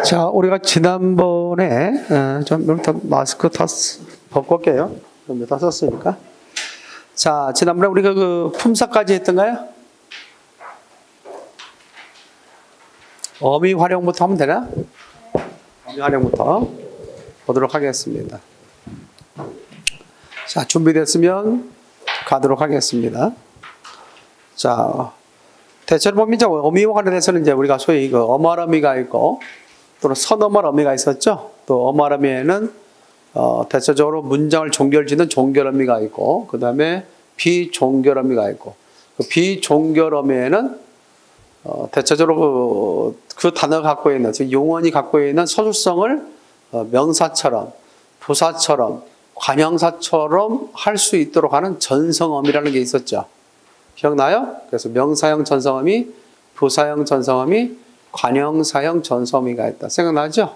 자, 우리가 지난번에 좀 마스크 벗고 올게요. 좀 다 썼으니까. 자, 지난번에 우리가 그 품사까지 했던가요? 어미 활용부터 하면 되나? 어미 활용부터 보도록 하겠습니다. 자, 준비됐으면 가도록 하겠습니다. 자, 대체로 보면 이제 어미와 관련해서는 이제 우리가 소위 그 어말어미가 있고 또는 선어말어미가 있었죠. 또 어말어미에는 대체적으로 문장을 종결짓는 종결어미가 있고 그 다음에 비종결어미가 있고 그 비종결어미에는 대체적으로 그 단어가 갖고 있는 즉 용언이 갖고 있는 서술성을 명사처럼 부사처럼 관형사처럼 할 수 있도록 하는 전성어미라는 게 있었죠. 기억나요? 그래서 명사형 전성어미, 부사형 전성어미, 관형사형 전성어미가 있다. 생각나죠?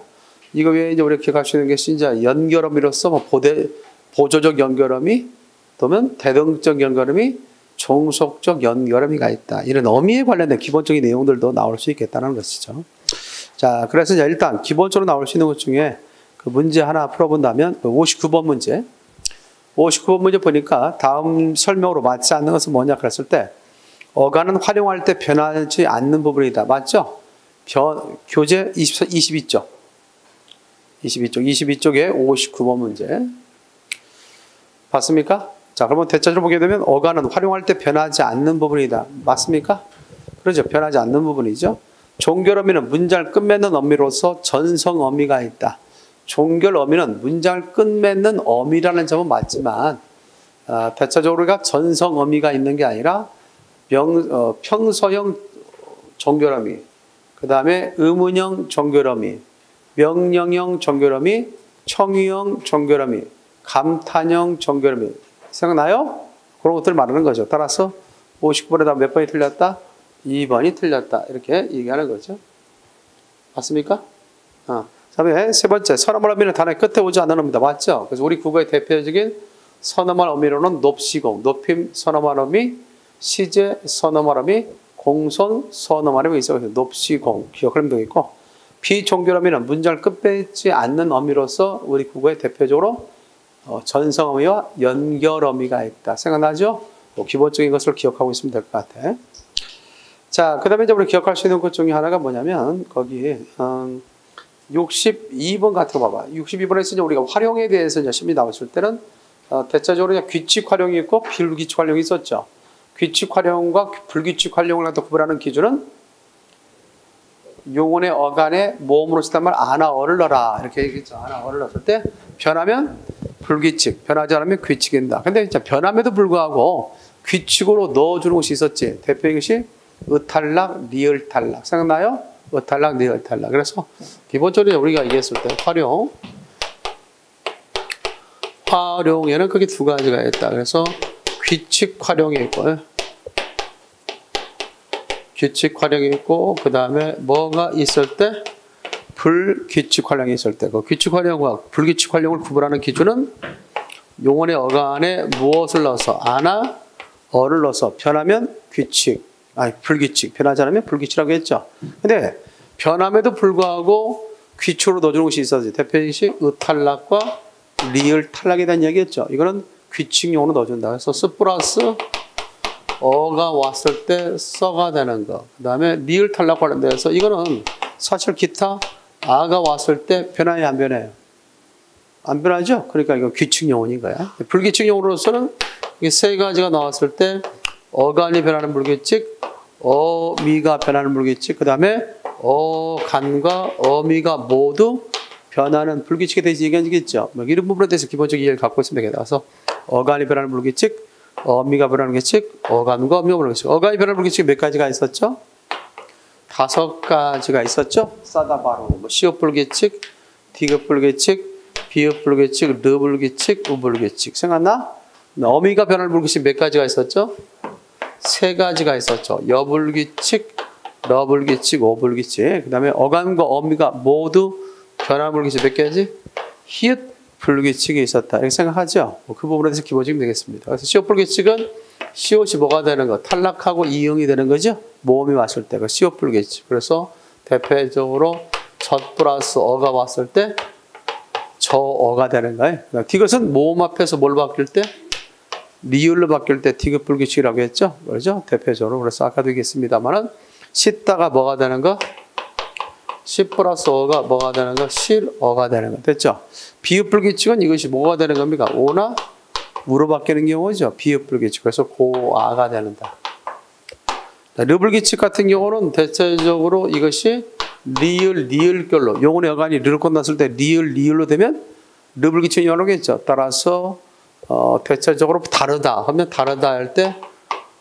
이거 외에 이제 우리가 기억할 수 있는 게 진짜 연결어미로서 뭐 보조적 연결어미, 또는 대등적 연결어미, 종속적 연결어미가 있다. 이런 어미에 관련된 기본적인 내용들도 나올 수 있겠다는 것이죠. 자, 그래서 이제 일단 기본적으로 나올 수 있는 것 중에 그 문제 하나 풀어본다면 59번 문제. 59번 문제 보니까 다음 설명으로 맞지 않는 것은 뭐냐 그랬을 때 어간은 활용할 때 변하지 않는 부분이다. 맞죠? 교재 22쪽. 22쪽에 59번 문제. 봤습니까? 자, 그러면 대체적으로 보게 되면 어간은 활용할 때 변하지 않는 부분이다. 맞습니까? 그렇죠. 변하지 않는 부분이죠. 종결어미는 문장을 끝맺는 어미로서 전성어미가 있다. 종결어미는 문장을 끝맺는 어미라는 점은 맞지만 대체적으로 우리가 전성어미가 있는 게 아니라 평서형 종결어미, 그 다음에 의문형 종결어미, 명령형 종결어미, 청유형 종결어미, 감탄형 종결어미. 생각나요? 그런 것들을 말하는 거죠. 따라서 59번에다 몇 번이 틀렸다? 2번이 틀렸다. 이렇게 얘기하는 거죠. 맞습니까? 그다음에 세 번째, 선어말 어미는 단어의 끝에 오지 않는 어미다. 맞죠? 그래서 우리 국어의 대표적인 선어말 어미로는 높시공, 높임 선어말 어미, 시제 선어말 어미, 공손 선어말 어미 있어요. 높시공 기억하면 되겠고, 비종결 어미는 문장을 끝맺지 않는 어미로서 우리 국어의 대표적으로 전성 어미와 연결 어미가 있다. 생각나죠? 기본적인 것을 기억하고 있으면 될 것 같아. 자, 그 다음에 이제 우리 기억할 수 있는 것 중에 하나가 뭐냐면 거기 62번 같은 거 봐봐. 62번에서 이제 우리가 활용에 대해서 이제 시험이 나왔을 때는 대체적으로 규칙 활용이 있고 불규칙 활용이 있었죠. 규칙 활용과 불규칙 활용을 갖다 구분하는 기준은 용언의 어간에 모음으로 쓰단 말 아나어를 넣어라 이렇게 얘기했죠. 아나어를 넣었을 때 변하면 불규칙, 변하지 않으면 규칙인다. 근데 진짜 변함에도 불구하고 규칙으로 넣어주는 것이 있었지. 대표적인 것이 의탈락, 리을탈락. 생각나요? 의탈락, 리을탈락. 그래서 기본적으로 우리가 얘기했을 때 활용에는 크게 두 가지가 있다. 그래서 규칙 활용이 있고, 규칙 활용이 있고, 그 다음에 뭐가 있을 때? 불규칙 활용이 있을 때. 그 규칙 활용과 불규칙 활용을 구분하는 기준은 용언의 어간에 무엇을 넣어서, 아나, 어를 넣어서 변하면 규칙, 불규칙, 변하지 않으면 불규칙이라고 했죠. 근데 변함에도 불구하고 규칙으로 넣어주는 것이 있어야지. 대표적인 의탈락과 리을 탈락에 대한 얘기였죠. 이거는 규칙용으로 넣어준다. 그래서 스 플러스 어가 왔을 때 써가 되는 거. 그 다음에 리을 탈락 관련돼서 이거는 사실 기타 아가 왔을 때 변해요, 안 변해요? 안 변하죠? 그러니까 이거 규칙용어인 거야. 불규칙용어로서는 이게 세 가지가 나왔을 때 어간이 변하는 불규칙, 어미가 변하는 불규칙, 그 다음에 어간과 어미가 모두 변하는 불규칙에 대해서 얘기한 적이 있죠. 이런 부분에 대해서 기본적인 이해를 갖고 있으면 되겠다. 그래서 어간이 변하는 불규칙, 어미가 변하는 불규칙, 어간과 어미가 변하는 불규칙. 어간이 변하는 불규칙 몇 가지가 있었죠? 5가지가 있었죠. 싸다 바로 시옷 불규칙, 디귿 불규칙, 비읍 불규칙, 르 불규칙, 우 불규칙. 생각나? 어미가 변하는 불규칙 몇 가지가 있었죠? 3가지가 있었죠. 여불규칙, 러불규칙, 오불규칙. 그 다음에 어간과 어미가 모두 변화는 불규칙 몇 개지? 히읗 불규칙이 있었다. 이렇게 생각하죠? 그 부분에 대해서 기본적이면 되겠습니다. 그래서 시옷 불규칙은 시옷이 뭐가 되는 거? 탈락하고 이응이 되는 거죠? 모음이 왔을 때. 그 시옷 불규칙. 그래서 대표적으로 젖 플러스 어가 왔을 때 저어가 되는 거예요. 디귿은 모음 앞에서 뭘 바뀔 때? 리을로 바뀔 때 디귿 불규칙이라고 했죠. 그렇죠? 대표적으로. 그래서 아까도 얘기했습니다만은 씻다가 뭐가 되는 거? 시 플러스 어가 뭐가 되는 거? 실어가 되는 거. 됐죠? 비읍 불규칙은 이것이 뭐가 되는 겁니까? 오나 우로 바뀌는 경우죠. 비읍 불규칙. 그래서 고아가 되는다. 르불규칙 같은 경우는 대체적으로 이것이 리을결로 용언의 어간이 르를 끝났을 때 리을로 되면 르불규칙이 나오겠죠. 따라서 대체적으로 다르다 하면 다르다 할 때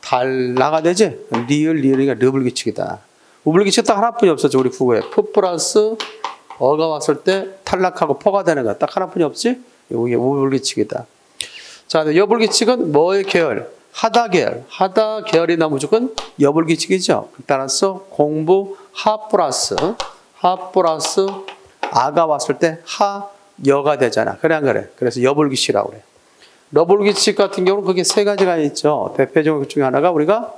달라가 되지. 리을이니까 르불규칙이다. 우불규칙 딱 하나뿐이 없었죠. 우리 국어에 프 플러스 어가 왔을 때 탈락하고 퍼가 되는 거 딱 하나뿐이 없지. 이게 우불규칙이다. 자, 여불규칙은 뭐의 계열? 하다 계열. 하다 계열이나 무조건 여불규칙이죠. 따라서 공부 하 플러스 아가 왔을 때 하여가 되잖아. 그래 안 그래? 그래서 여불규칙이라고 그래. 러불규칙 같은 경우는 그게 세 가지가 있죠. 대표적으로 그 중에 하나가 우리가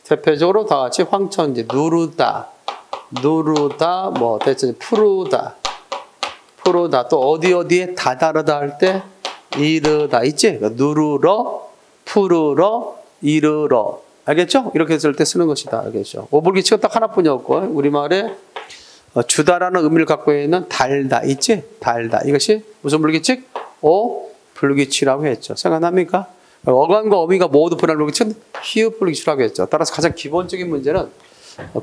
대표적으로 다 같이 황천지 누르다 뭐 대체 푸르다 또 어디에 다다르다 할 때 이르다 있지? 누르러 푸르러 이르러 알겠죠? 이렇게 했을 때 쓰는 것이다. 알겠죠? 오불규칙은 딱 하나뿐이 없고 우리말에 주다라는 의미를 갖고 있는 달다 있지? 달다. 이것이 무슨 불규칙? 불규칙이라고 했죠. 생각납니까? 어간과 어미가 모두 분할 불규칙은 히읗 불규칙이라고 했죠. 따라서 가장 기본적인 문제는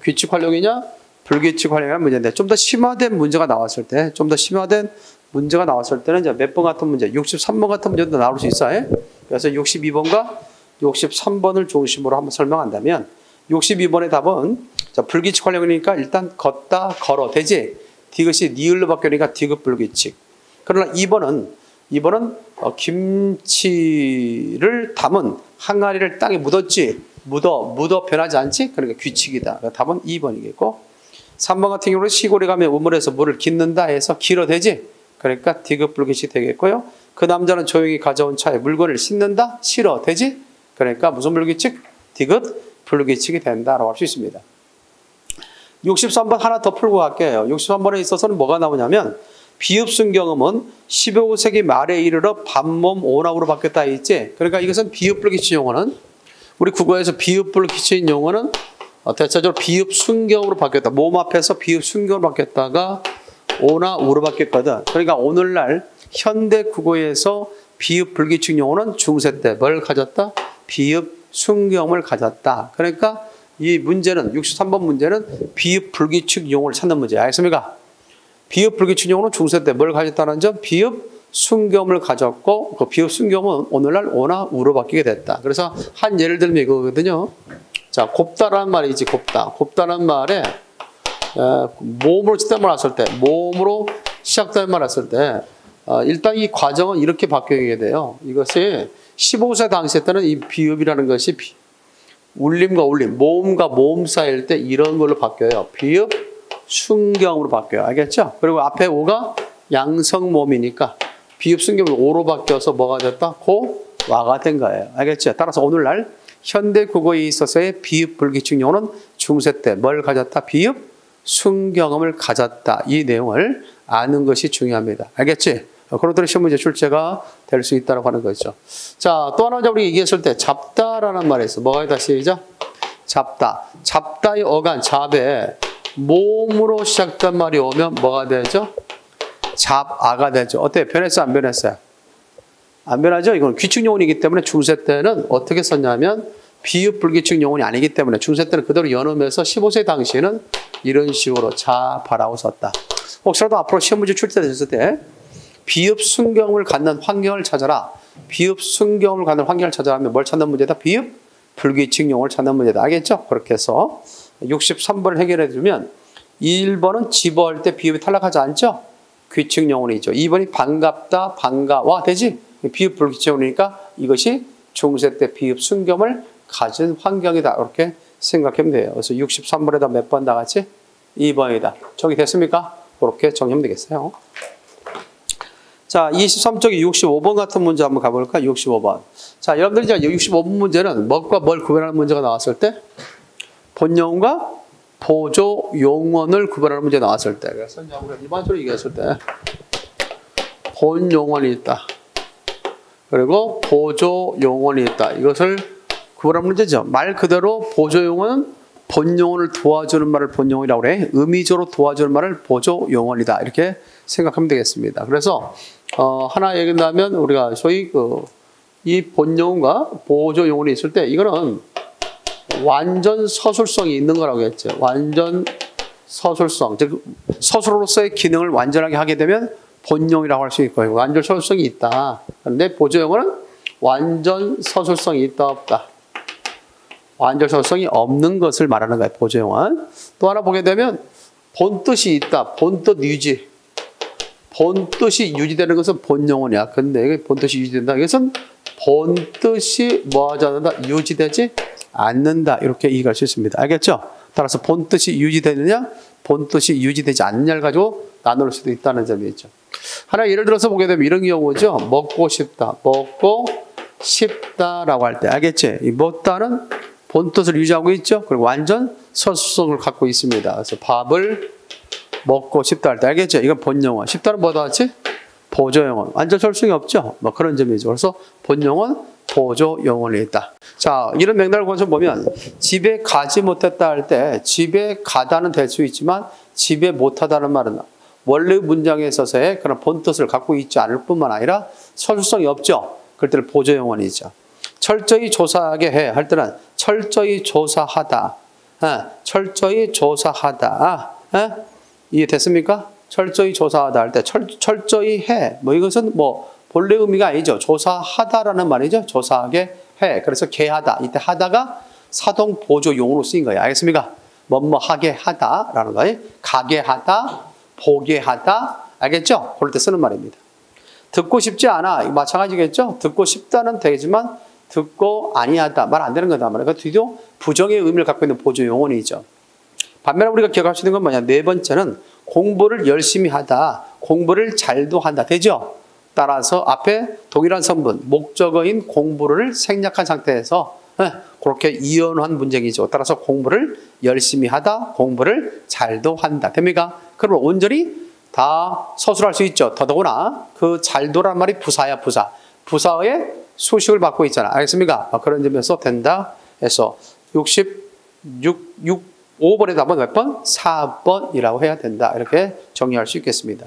규칙 활용이냐 불규칙 활용이라는 문제인데 좀 더 심화된 문제가 나왔을 때 는 이제 몇 번 같은 문제 63번 같은 문제도 나올 수 있어요. 그래서 62번과 63번을 중심으로 한번 설명한다면 62번의 답은 자, 불규칙 활용이니까 일단 걷다 걸어 되지. 디귿이 니을로 바뀌니까 디귿 불규칙. 그러나 2번은 김치를 담은 항아리를 땅에 묻었지. 묻어 변하지 않지? 그러니까 규칙이다. 답은 2번이겠고 3번 같은 경우는 시골에 가면 우물에서 물을 깃는다 해서 길어 되지. 그러니까 디귿 불규칙 되겠고요. 그 남자는 조용히 가져온 차에 물건을 싣는다? 실어 되지? 그러니까 무슨 불규칙? 디귿 불규칙이 된다라고 할 수 있습니다. 63번 하나 더 풀고 갈게요. 63번에 있어서는 뭐가 나오냐면 비읍순 경음은 15세기 말에 이르러 반몸 오나우로 바뀌었다 있지. 그러니까 이것은 비읍 불규칙 용어는 우리 국어에서 비읍 불규칙 용어는 대체적으로 비읍 순경으로 바뀌었다. 몸 앞에서 비읍 순경으로 바뀌었다가 오나 우로 바뀌었거든. 그러니까 오늘날 현대 국어에서 비읍 불규칙 용어는 중세 때 뭘 가졌다? 비읍 순경을 가졌다. 그러니까 이 문제는 63번 문제는 비읍 불규칙 용어를 찾는 문제야. 알겠습니까? 비읍 불규칙 용어는 중세 때 뭘 가졌다는 점? 비읍 순경을 가졌고 그 비읍 순경은 오늘날 오나 우로 바뀌게 됐다. 그래서 한 예를 들면 이거거든요. 자, 곱다라는 말이지. 곱다라는 말에 모음으로 시작을 했을 때, 모음으로 시작된 말 했을 때, 일단 이 과정은 이렇게 바뀌게 돼요. 이것이 15세 당시 때는 이 비읍이라는 것이 울림과 울림, 모음과 모음 사이일 때 이런 걸로 바뀌어요. 비읍 순경으로 바뀌어요. 알겠죠? 그리고 앞에 오가 양성모음이니까 비읍 순경으로 오로 바뀌어서 뭐가 됐다? 와가 된 거예요. 알겠죠? 따라서 오늘날 현대 국어에 있어서의 비읍 불규칙 용어는 중세 때 뭘 가졌다? 비읍 순경음을 가졌다. 이 내용을 아는 것이 중요합니다. 알겠지? 그러더니 시험 문제 출제가 될 수 있다고 하는 거죠. 자, 또 하나 우리 얘기했을 때 잡다라는 말이 있어. 뭐가 있다? 시작. 잡다. 잡다의 어간, 잡에 모음으로 시작된 말이 오면 뭐가 되죠? 잡아가 되죠. 어때요? 변했어요? 안 변했어요? 안 변하죠? 이건 규칙 용어이기 때문에 중세 때는 어떻게 썼냐면 비읍 불규칙 용어이 아니기 때문에 중세 때는 그대로 연음해서 15세 당시에는 이런 식으로 잡아라고 썼다. 혹시라도 앞으로 시험 문제 출제됐을 때 비읍 순경을 갖는 환경을 찾아라. 비읍 순경을 갖는 환경을 찾아라 하면 뭘 찾는 문제다? 비읍 불규칙 용어를 찾는 문제다. 알겠죠? 그렇게 해서 63번을 해결해 주면 1번은 집어할 때 비읍이 탈락하지 않죠? 규칙 용어이죠. 2번이 반갑다, 반가워 되지? 비읍 불규칙 용어니까 이것이 중세 때 비읍 순경을 가진 환경이다. 이렇게 생각하면 돼요. 그래서 63번에다 몇 번 다 같이? 2번이다. 정리됐습니까? 그렇게 정리하면 되겠어요. 자, 23쪽에 65번 같은 문제 한번 가볼까? 65번. 자, 여러분들이 이제 65번 문제는 뭐과 뭘 구별하는 문제가 나왔을 때 본영과 보조 용언을 구별하는 문제 나왔을 때, 그래서 이제 우리가 일반적으로 얘기했을 때 본 용언이 있다. 그리고 보조 용언이 있다. 이것을 구별하는 문제죠. 말 그대로 보조 용언은 본 용언을 도와주는 말을 본 용언이라고 그래. 의미적으로 도와주는 말을 보조 용언이다. 이렇게 생각하면 되겠습니다. 그래서 하나 얘기한다면 우리가 소위 이 본 용언과 보조 용언이 있을 때 이거는 완전 서술성이 있는 거라고 했죠. 완전 서술성, 즉 서술로서의 기능을 완전하게 하게 되면 본용이라고 할 수 있고요. 완전 서술성이 있다. 그런데 보조용어는 완전 서술성이 있다 없다. 완전 서술성이 없는 것을 말하는 거예요. 보조용어는. 또 하나 보게 되면 본뜻이 있다. 본뜻 유지. 본뜻이 유지되는 것은 본용어냐. 근데 본뜻이 유지된다. 이것은 본뜻이 뭐하지 않는다? 유지되지 않는다. 이렇게 이해할 수 있습니다. 알겠죠? 따라서 본뜻이 유지되느냐, 본뜻이 유지되지 않느냐를 가지고 나눌 수도 있다는 점이 있죠. 하나 예를 들어서 보게 되면 이런 경우죠. 먹고 싶다. 먹고 싶다라고 할 때. 알겠지? 이 먹다는 본뜻을 유지하고 있죠. 그리고 완전 서술성을 갖고 있습니다. 그래서 밥을 먹고 싶다 할 때. 알겠죠? 이건 본용어. 싶다는 뭐다 같이? 보조용어. 완전 서술성이 없죠. 뭐 그런 점이죠. 그래서 본용어는 보조용어이 있다. 자, 이런 맥락을 먼저 보면 집에 가지 못했다 할 때 집에 가다는 될 수 있지만 집에 못하다는 말은 원래 문장에 있어서의 그런 본뜻을 갖고 있지 않을 뿐만 아니라 서술성이 없죠. 그럴 때는 보조용어이죠. 철저히 조사하게 해 할 때는 철저히 조사하다. 철저히 조사하다. 이해됐습니까? 철저히 조사하다 할 때 철저히 해. 뭐 이것은 뭐 본래 의미가 아니죠. 조사하다라는 말이죠. 조사하게 해. 그래서 개하다. 이때 하다가 사동 보조 용어로 쓰인 거예요. 알겠습니까? 뭐뭐 하게 하다라는 거예요. 가게 하다, 보게 하다. 알겠죠? 그럴 때 쓰는 말입니다. 듣고 싶지 않아. 마찬가지겠죠? 듣고 싶다는 되겠지만 듣고 아니하다. 말 안 되는 거다. 그러니까 뒤도 부정의 의미를 갖고 있는 보조 용어이죠. 반면에 우리가 기억할 수 있는 건 뭐냐? 네 번째는 공부를 열심히 하다. 공부를 잘도 한다. 되죠? 따라서 앞에 동일한 성분, 목적어인 공부를 생략한 상태에서 그렇게 이연한 문장이죠. 따라서 공부를 열심히 하다, 공부를 잘도 한다. 됩니까? 그러면 온전히 다 서술할 수 있죠. 더더구나 그 잘도란 말이 부사야, 부사. 부사의 수식을 받고 있잖아. 알겠습니까? 그런 점에서 된다 해서 5번에 답은 몇 번? 4번이라고 해야 된다. 이렇게 정리할 수 있겠습니다.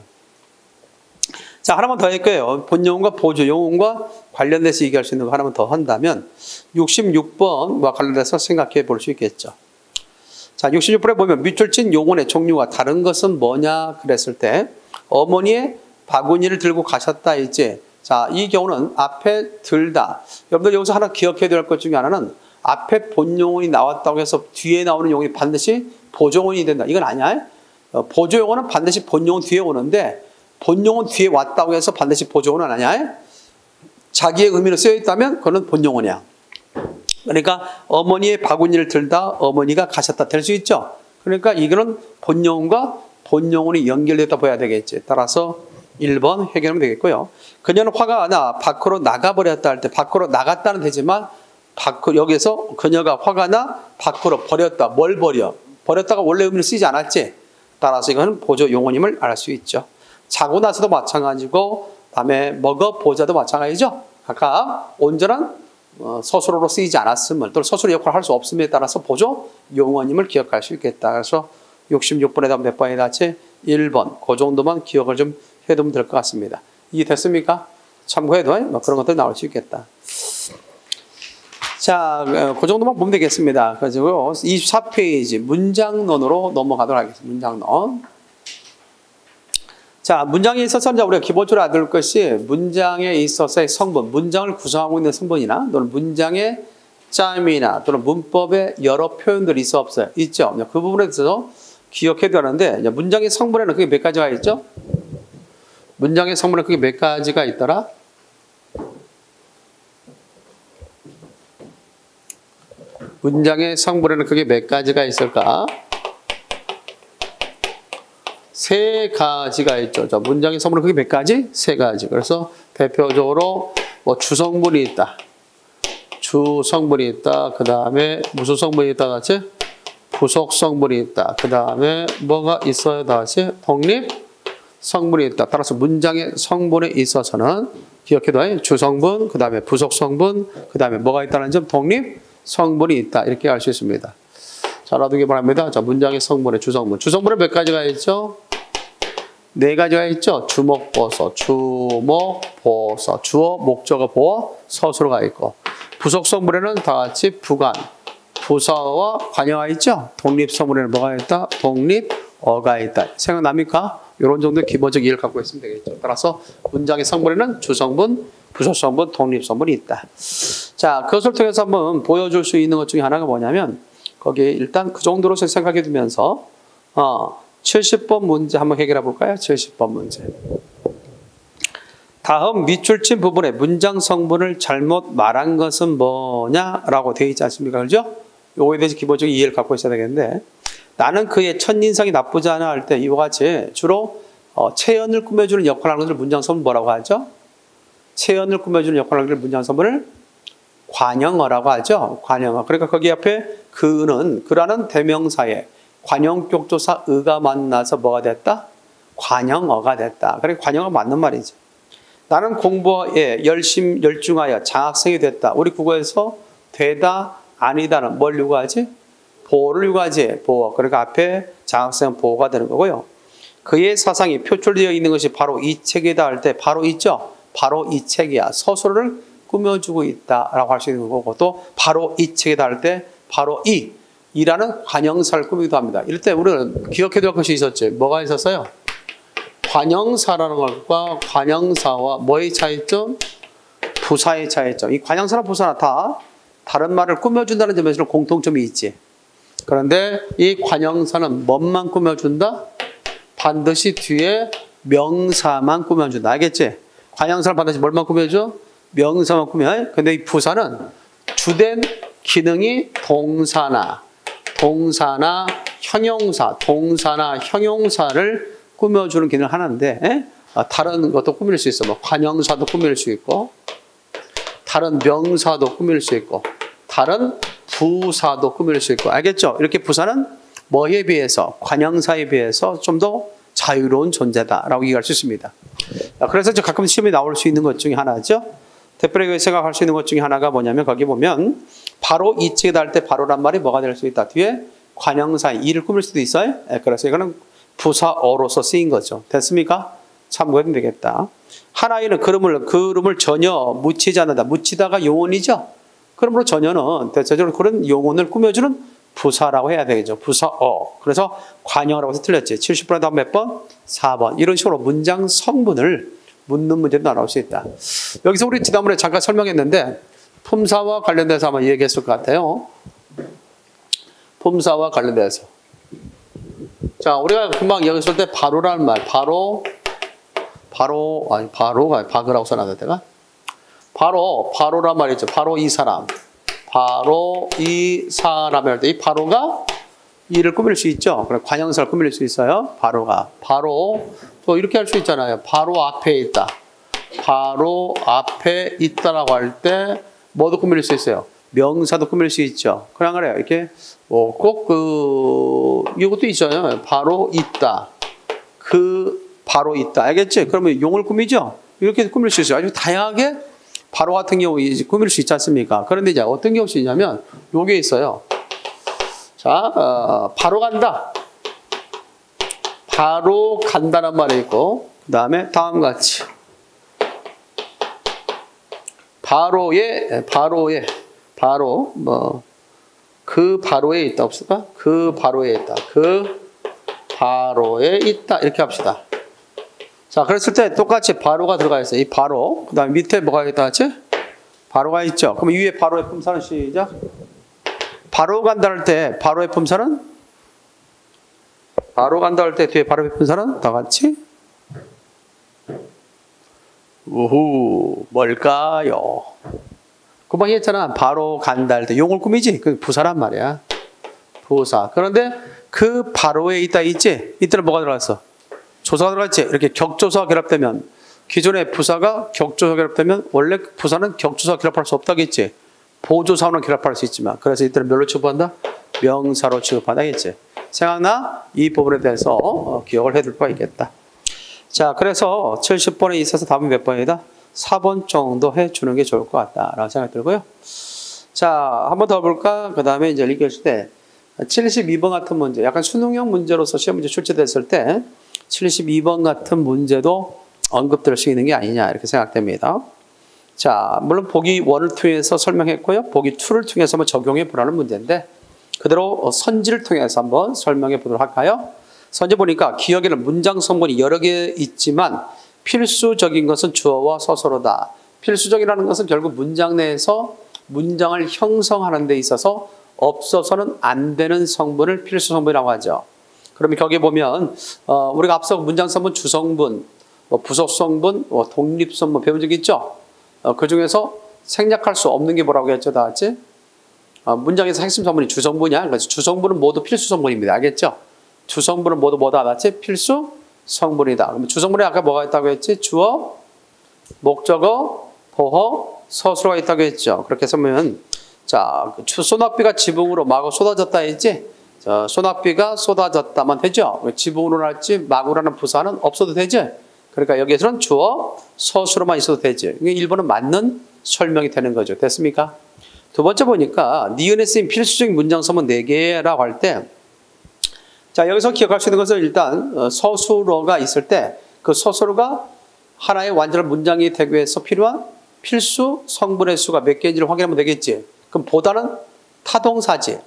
자, 하나만 더 할게요. 본용어과 보조용어과 관련돼서 얘기할 수 있는 거 하나만 더 한다면 66번과 관련돼서 생각해 볼 수 있겠죠. 자, 66번에 보면 밑줄친 용언의 종류가 다른 것은 뭐냐 그랬을 때 어머니의 바구니를 들고 가셨다 했지. 자, 이 경우는 앞에 들다. 여러분들 여기서 하나 기억해야 될 것 중에 하나는 앞에 본용언이 나왔다고 해서 뒤에 나오는 용어이 반드시 보조용언이 된다. 이건 아니야. 보조용어는 반드시 본용언 뒤에 오는데 본용은 뒤에 왔다고 해서 반드시 보조용어는 아니야. 자기의 의미로 쓰여 있다면 그거는 본용어냐. 그러니까 어머니의 바구니를 들다 어머니가 가셨다 될 수 있죠. 그러니까 이거는 본용어과 본용어이 연결됐다 봐야 되겠지. 따라서 1번 해결하면 되겠고요. 그녀는 화가 나 밖으로 나가버렸다 할 때 밖으로 나갔다는 되지만 여기서 그녀가 화가 나 밖으로 버렸다. 뭘 버려? 버렸다가 원래 의미를 쓰지 않았지. 따라서 이거는 보조용어임을 알 수 있죠. 자고 나서도 마찬가지고 다음에 먹어보자도 마찬가지죠. 각각 온전한 서술어로 쓰이지 않았음을 또는 서술의 역할을 할 수 없음에 따라서 보조 용어임을 기억할 수 있겠다. 그래서 66번에 답 몇 번에 닿지? 1번. 그 정도만 기억을 좀 해두면 될 것 같습니다. 이해됐습니까? 참고해도 그런 것들 나올 수 있겠다. 자, 그 정도만 보면 되겠습니다. 그래서 24페이지 문장론으로 넘어가도록 하겠습니다. 문장론. 자, 문장에 있어서 우리가 기본적으로 알아둘 것이 문장에 있어서의 성분, 문장을 구성하고 있는 성분이나 또는 문장의 짬이나 또는 문법의 여러 표현들이 있어 없어요? 있죠. 그 부분에 대해서 기억해야 되는데 문장의 성분에는 그게 몇 가지가 있죠? 문장의 성분에 그게 몇 가지가 있더라? 문장의 성분에는 그게 몇 가지가 있을까? 3가지가 있죠. 자, 문장의 성분은 그게 몇 가지? 3가지. 그래서 대표적으로 뭐 주성분이 있다. 주성분이 있다. 그 다음에 무슨 성분이 있다 같이? 부속 성분이 있다. 그 다음에 뭐가 있어야 다시 독립 성분이 있다. 따라서 문장의 성분에 있어서는 기억해둬요. 주성분, 그 다음에 부속 성분, 그 다음에 뭐가 있다는 점, 독립 성분이 있다. 이렇게 알 수 있습니다. 자, 알아두기 바랍니다. 자, 문장의 성분의 주성분. 주성분은 몇 가지가 있죠? 네 가지가 있죠. 주목보서, 주목보서, 주어, 목적어, 보어, 서술어가 있고. 부속 성분에는 다 같이 부관, 부사와 관여가 있죠. 독립 성분에는 뭐가 있다? 독립어가 있다. 생각납니까? 이런 정도의 기본적 이해를 갖고 있으면 되겠죠. 따라서 문장의 성분에는 주성분, 부속 성분, 독립 성분이 있다. 자, 그것을 통해서 한번 보여줄 수 있는 것 중에 하나가 뭐냐면 거기에 일단 그 정도로 생각해 두면서 70번 문제 한번 해결해 볼까요? 70번 문제. 다음 밑줄친 부분에 문장 성분을 잘못 말한 것은 뭐냐라고 되어 있지 않습니까? 그렇죠? 요거에 대해서 기본적인 이해를 갖고 있어야 되겠는데 나는 그의 첫인상이 나쁘지 않아 할 때 이와 같이 주로 체연을 꾸며주는 역할을 하는 것을 문장 성분 뭐라고 하죠? 체연을 꾸며주는 역할을 하는 것을 문장 성분을 관형어라고 하죠. 관형어. 그러니까 거기 앞에 그라는 대명사에 관형격조사 의가 만나서 뭐가 됐다? 관형어가 됐다. 그러니까 관형어가 맞는 말이죠. 나는 공부에 열중하여 장학생이 됐다. 우리 국어에서 되다, 아니다는 뭘 요구하지? 보호를 요구하지. 보호. 그러니까 앞에 장학생 보호가 되는 거고요. 그의 사상이 표출되어 있는 것이 바로 이 책이다 할 때 바로 있죠. 바로 이 책이야. 서술을 꾸며주고 있다라고 할 수 있는 거고 또 바로 이 책이다 할 때 바로 이라는 관형사를 꾸미기도 합니다. 이럴 때 우리는 기억해둘 것이 있었지. 뭐가 있었어요? 관형사라는 것과 관형사와 뭐의 차이점? 부사의 차이점. 이 관형사나 부사나 다 다른 말을 꾸며준다는 점에서는 공통점이 있지. 그런데 이 관형사는 뭔만 꾸며준다? 반드시 뒤에 명사만 꾸며준다. 알겠지? 관형사는 반드시 뭘만 꾸며줘? 명사만 꾸며. 근데 이 부사는 주된 기능이 동사나 형용사를 꾸며주는 기능을 하는데 다른 것도 꾸밀 수 있어. 뭐 관형사도 꾸밀 수 있고 다른 명사도 꾸밀 수 있고 다른 부사도 꾸밀 수 있고 알겠죠? 이렇게 부사는 뭐에 비해서 관형사에 비해서 좀 더 자유로운 존재다라고 얘기할 수 있습니다. 그래서 가끔 시험에 나올 수 있는 것 중에 하나죠. 특별하게 생각할 수 있는 것 중에 하나가 뭐냐면 거기 보면 바로 이 책에 달 때 바로란 말이 뭐가 될 수 있다. 뒤에 관형사 이를 꾸밀 수도 있어요. 그래서 이거는 부사어로서 쓰인 거죠. 됐습니까? 참고해도 되겠다. 하나에는 그름을 전혀 묻히지 않는다. 묻히다가 용언이죠. 그러므로 전혀는 대체적으로 그런 용언을 꾸며주는 부사라고 해야 되겠죠. 부사어. 그래서 관형어라고 해서 틀렸지. 70번에 다음 몇 번? 4번. 이런 식으로 문장 성분을 묻는 문제도 나올 수 있다. 여기서 우리 지난번에 잠깐 설명했는데 품사와 관련돼서 아마 얘기했을 것 같아요. 품사와 관련돼서. 자, 우리가 금방 여기서 때 바로라는 말, 바로가 박으라고 써놨을 때가 바로란 말이죠. 바로 이 사람 할 때 이 바로가 이를 꾸밀 수 있죠. 그래 관형사를 꾸밀 수 있어요. 바로 또 이렇게 할 수 있잖아요. 바로 앞에 있다. 바로 앞에 있다라고 할 때 뭐도 꾸밀 수 있어요. 명사도 꾸밀 수 있죠. 그냥 그래요. 이렇게 꼭 이것도 있잖아요. 바로 있다. 바로 있다. 알겠지? 그러면 용을 꾸미죠. 이렇게 꾸밀 수 있어요. 아주 다양하게 바로 같은 경우 꾸밀 수 있지 않습니까? 그런데 이제 어떤 경우가 있냐면 요게 있어요. 자, 바로 간다. 바로 간다는 말이 있고 그 다음에 다음과 같이 바로 그 바로에 있다 없을까? 그 바로에 있다 이렇게 합시다. 자, 그랬을 때 똑같이 바로가 들어가 있어요. 이 바로. 그 다음에 밑에 뭐가 있다 같이? 바로가 있죠. 그럼 위에 바로의 품사는 시작. 바로 간다 할 때 바로의 품사는? 바로 간다 할 때 뒤에 바로의 품사는? 다 같이? 우후, 뭘까요? 금방 했잖아. 바로 간다 할 때 용을 꾸미지? 그 부사란 말이야. 부사. 그런데 그 바로에 있다 있지? 이때는 뭐가 들어갔어? 조사가 들어갔지? 이렇게 격조사가 결합되면 기존의 부사가 격조사가 결합되면 원래 부사는 격조사가 결합할 수 없다겠지? 보조사는 결합할 수 있지만 그래서 이때는 뭘로 처분한다? 명사로 취급한다겠지. 생각나? 이 부분에 대해서 기억을 해둘 필요가 있겠다. 자, 그래서 70번에 있어서 답은 몇 번이다? 4번 정도 해주는 게 좋을 것 같다라고 생각이 들고요. 자, 한 번 더 볼까? 그 다음에 이제 읽을 때 72번 같은 문제, 약간 수능형 문제로서 시험 문제 출제됐을 때 72번 같은 문제도 언급될 수 있는 게 아니냐 이렇게 생각됩니다. 자, 물론 보기 1을 통해서 설명했고요. 보기 2를 통해서 한번 적용해 보라는 문제인데 그대로 선지를 통해서 한번 설명해 보도록 할까요? 선지 보니까 기억에는 문장 성분이 여러 개 있지만 필수적인 것은 주어와 서술어다. 필수적이라는 것은 결국 문장 내에서 문장을 형성하는 데 있어서 없어서는 안 되는 성분을 필수 성분이라고 하죠. 그러면 거기에 보면 우리가 앞서 문장 성분, 주성분, 부속 성분, 독립 성분 배운 적 있죠? 그 중에서 생략할 수 없는 게 뭐라고 했죠? 다 같이? 문장에서 핵심 성분이 주성분이야. 그래서 주성분은 모두 필수 성분입니다. 알겠죠? 주성분은 모두 뭐다 같이? 필수 성분이다. 그럼 주성분에 아까 뭐가 있다고 했지? 주어, 목적어, 보어, 서술어가 있다고 했죠. 그렇게 해서 보면 자, 소낙비가 지붕으로 마구 쏟아졌다 했지? 자, 소낙비가 쏟아졌다만 되죠? 지붕으로 할지 마구라는 부사는 없어도 되죠? 그러니까 여기에서는 주어, 서술어만 있어도 되죠. 이게 1번은 맞는 설명이 되는 거죠. 됐습니까? 두 번째 보니까 니은에 쓰인 필수적인 문장 성분 4개라고 할 때 자, 여기서 기억할 수 있는 것은 일단 서술어가 있을 때 그 서술어가 하나의 완전한 문장이 되기 위해서 필요한 필수 성분의 수가 몇 개인지를 확인하면 되겠지. 그럼 보다는 타동사지.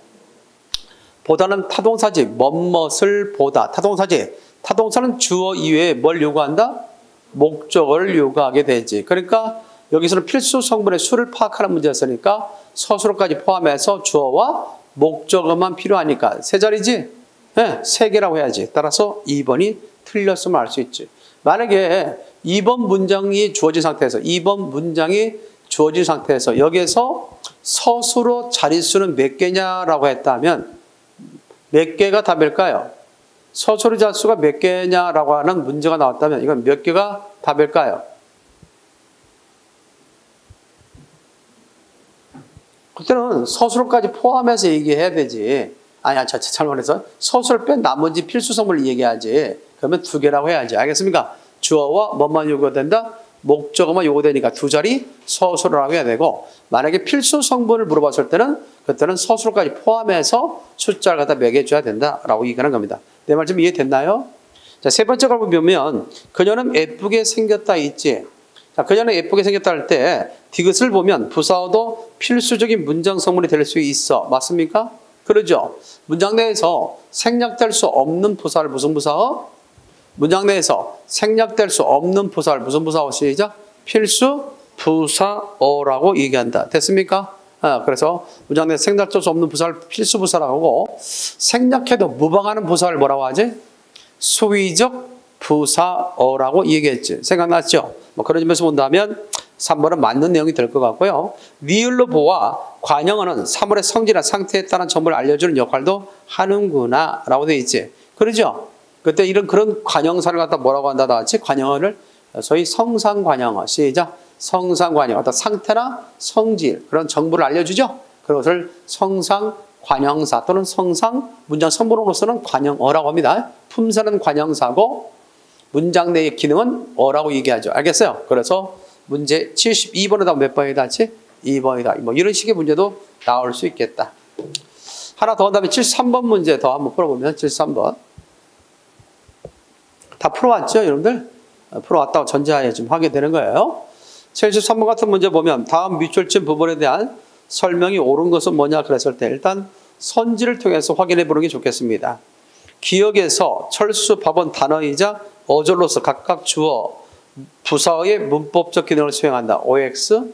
보다는 타동사지. 뭐뭇을 보다. 타동사지. 타동사는 주어 이외에 뭘 요구한다? 목적어를 요구하게 되지. 그러니까 여기서는 필수 성분의 수를 파악하는 문제였으니까 서술어까지 포함해서 주어와 목적어만 필요하니까 세 자리지? 네, 세 개라고 해야지. 따라서 2번이 틀렸음을 알 수 있지. 만약에 2번 문장이 주어진 상태에서 2번 문장이 주어진 상태에서 여기에서 서술어 자릿수는 몇 개냐라고 했다면 몇 개가 답일까요? 서술어 자릿수가 몇 개냐라고 하는 문제가 나왔다면 이건 몇 개가 답일까요? 그때는 서술어까지 포함해서 얘기해야 되지. 아니야, 잘못해서 서술 뺀 나머지 필수 성분을 얘기해야지. 그러면 2개라고 해야지. 알겠습니까? 주어와 뭐만 요구된다? 목적어만 요구되니까 2자리 서술어라고 해야 되고 만약에 필수 성분을 물어봤을 때는 그때는 서술어까지 포함해서 숫자를 갖다 매겨줘야 된다라고 얘기하는 겁니다. 내 말 좀 이해됐나요? 자, 세 번째 걸 보면 그녀는 예쁘게 생겼다 있지. 자, 그녀는 예쁘게 생겼다 할 때 디귿을 보면 부사어도 필수적인 문장 성분이 될 수 있어. 맞습니까? 그러죠. 문장 내에서 생략될 수 없는 부사를 무슨 부사어? 문장 내에서 생략될 수 없는 부사를 무슨 부사어? 시작. 필수 부사어라고 얘기한다. 됐습니까? 그래서 문장 내에서 생략될 수 없는 부사를 필수 부사라고 하고 생략해도 무방하는 부사를 뭐라고 하지? 수위적 부사어라고 얘기했지. 생각났죠? 그런 점에서 본다면 3번은 맞는 내용이 될 것 같고요. 니을로 보아 관형어는 사물의 성질이나 상태에 따른 정보를 알려주는 역할도 하는구나 라고 되어 있지. 그러죠? 그때 그런 관형사를 갖다 뭐라고 한다 나왔지? 관형어를 소위 성상관형어. 시작. 성상관형. 어떤 상태나 성질 그런 정보를 알려주죠. 그것을 성상관형사 또는 성상 문장 성분으로서는 관형어라고 합니다. 품사는 관형사고 문장 내의 기능은 어라고 얘기하죠. 알겠어요? 그래서 문제 72번에 답은 몇 번이다? 2번이다. 뭐 이런 식의 문제도 나올 수 있겠다. 하나 더 한 다음에 73번 문제 더 한번 풀어보면 73번. 다 풀어왔죠, 여러분들? 풀어왔다고 전제하에 좀 하게 되는 거예요. 73번 같은 문제 보면 다음 밑줄쯤 부분에 대한 설명이 옳은 것은 뭐냐 그랬을 때 일단 선지를 통해서 확인해 보는 게 좋겠습니다. 기억에서 철수, 밥은 단어이자 어절로서 각각 주어, 부사의 문법적 기능을 수행한다. OX,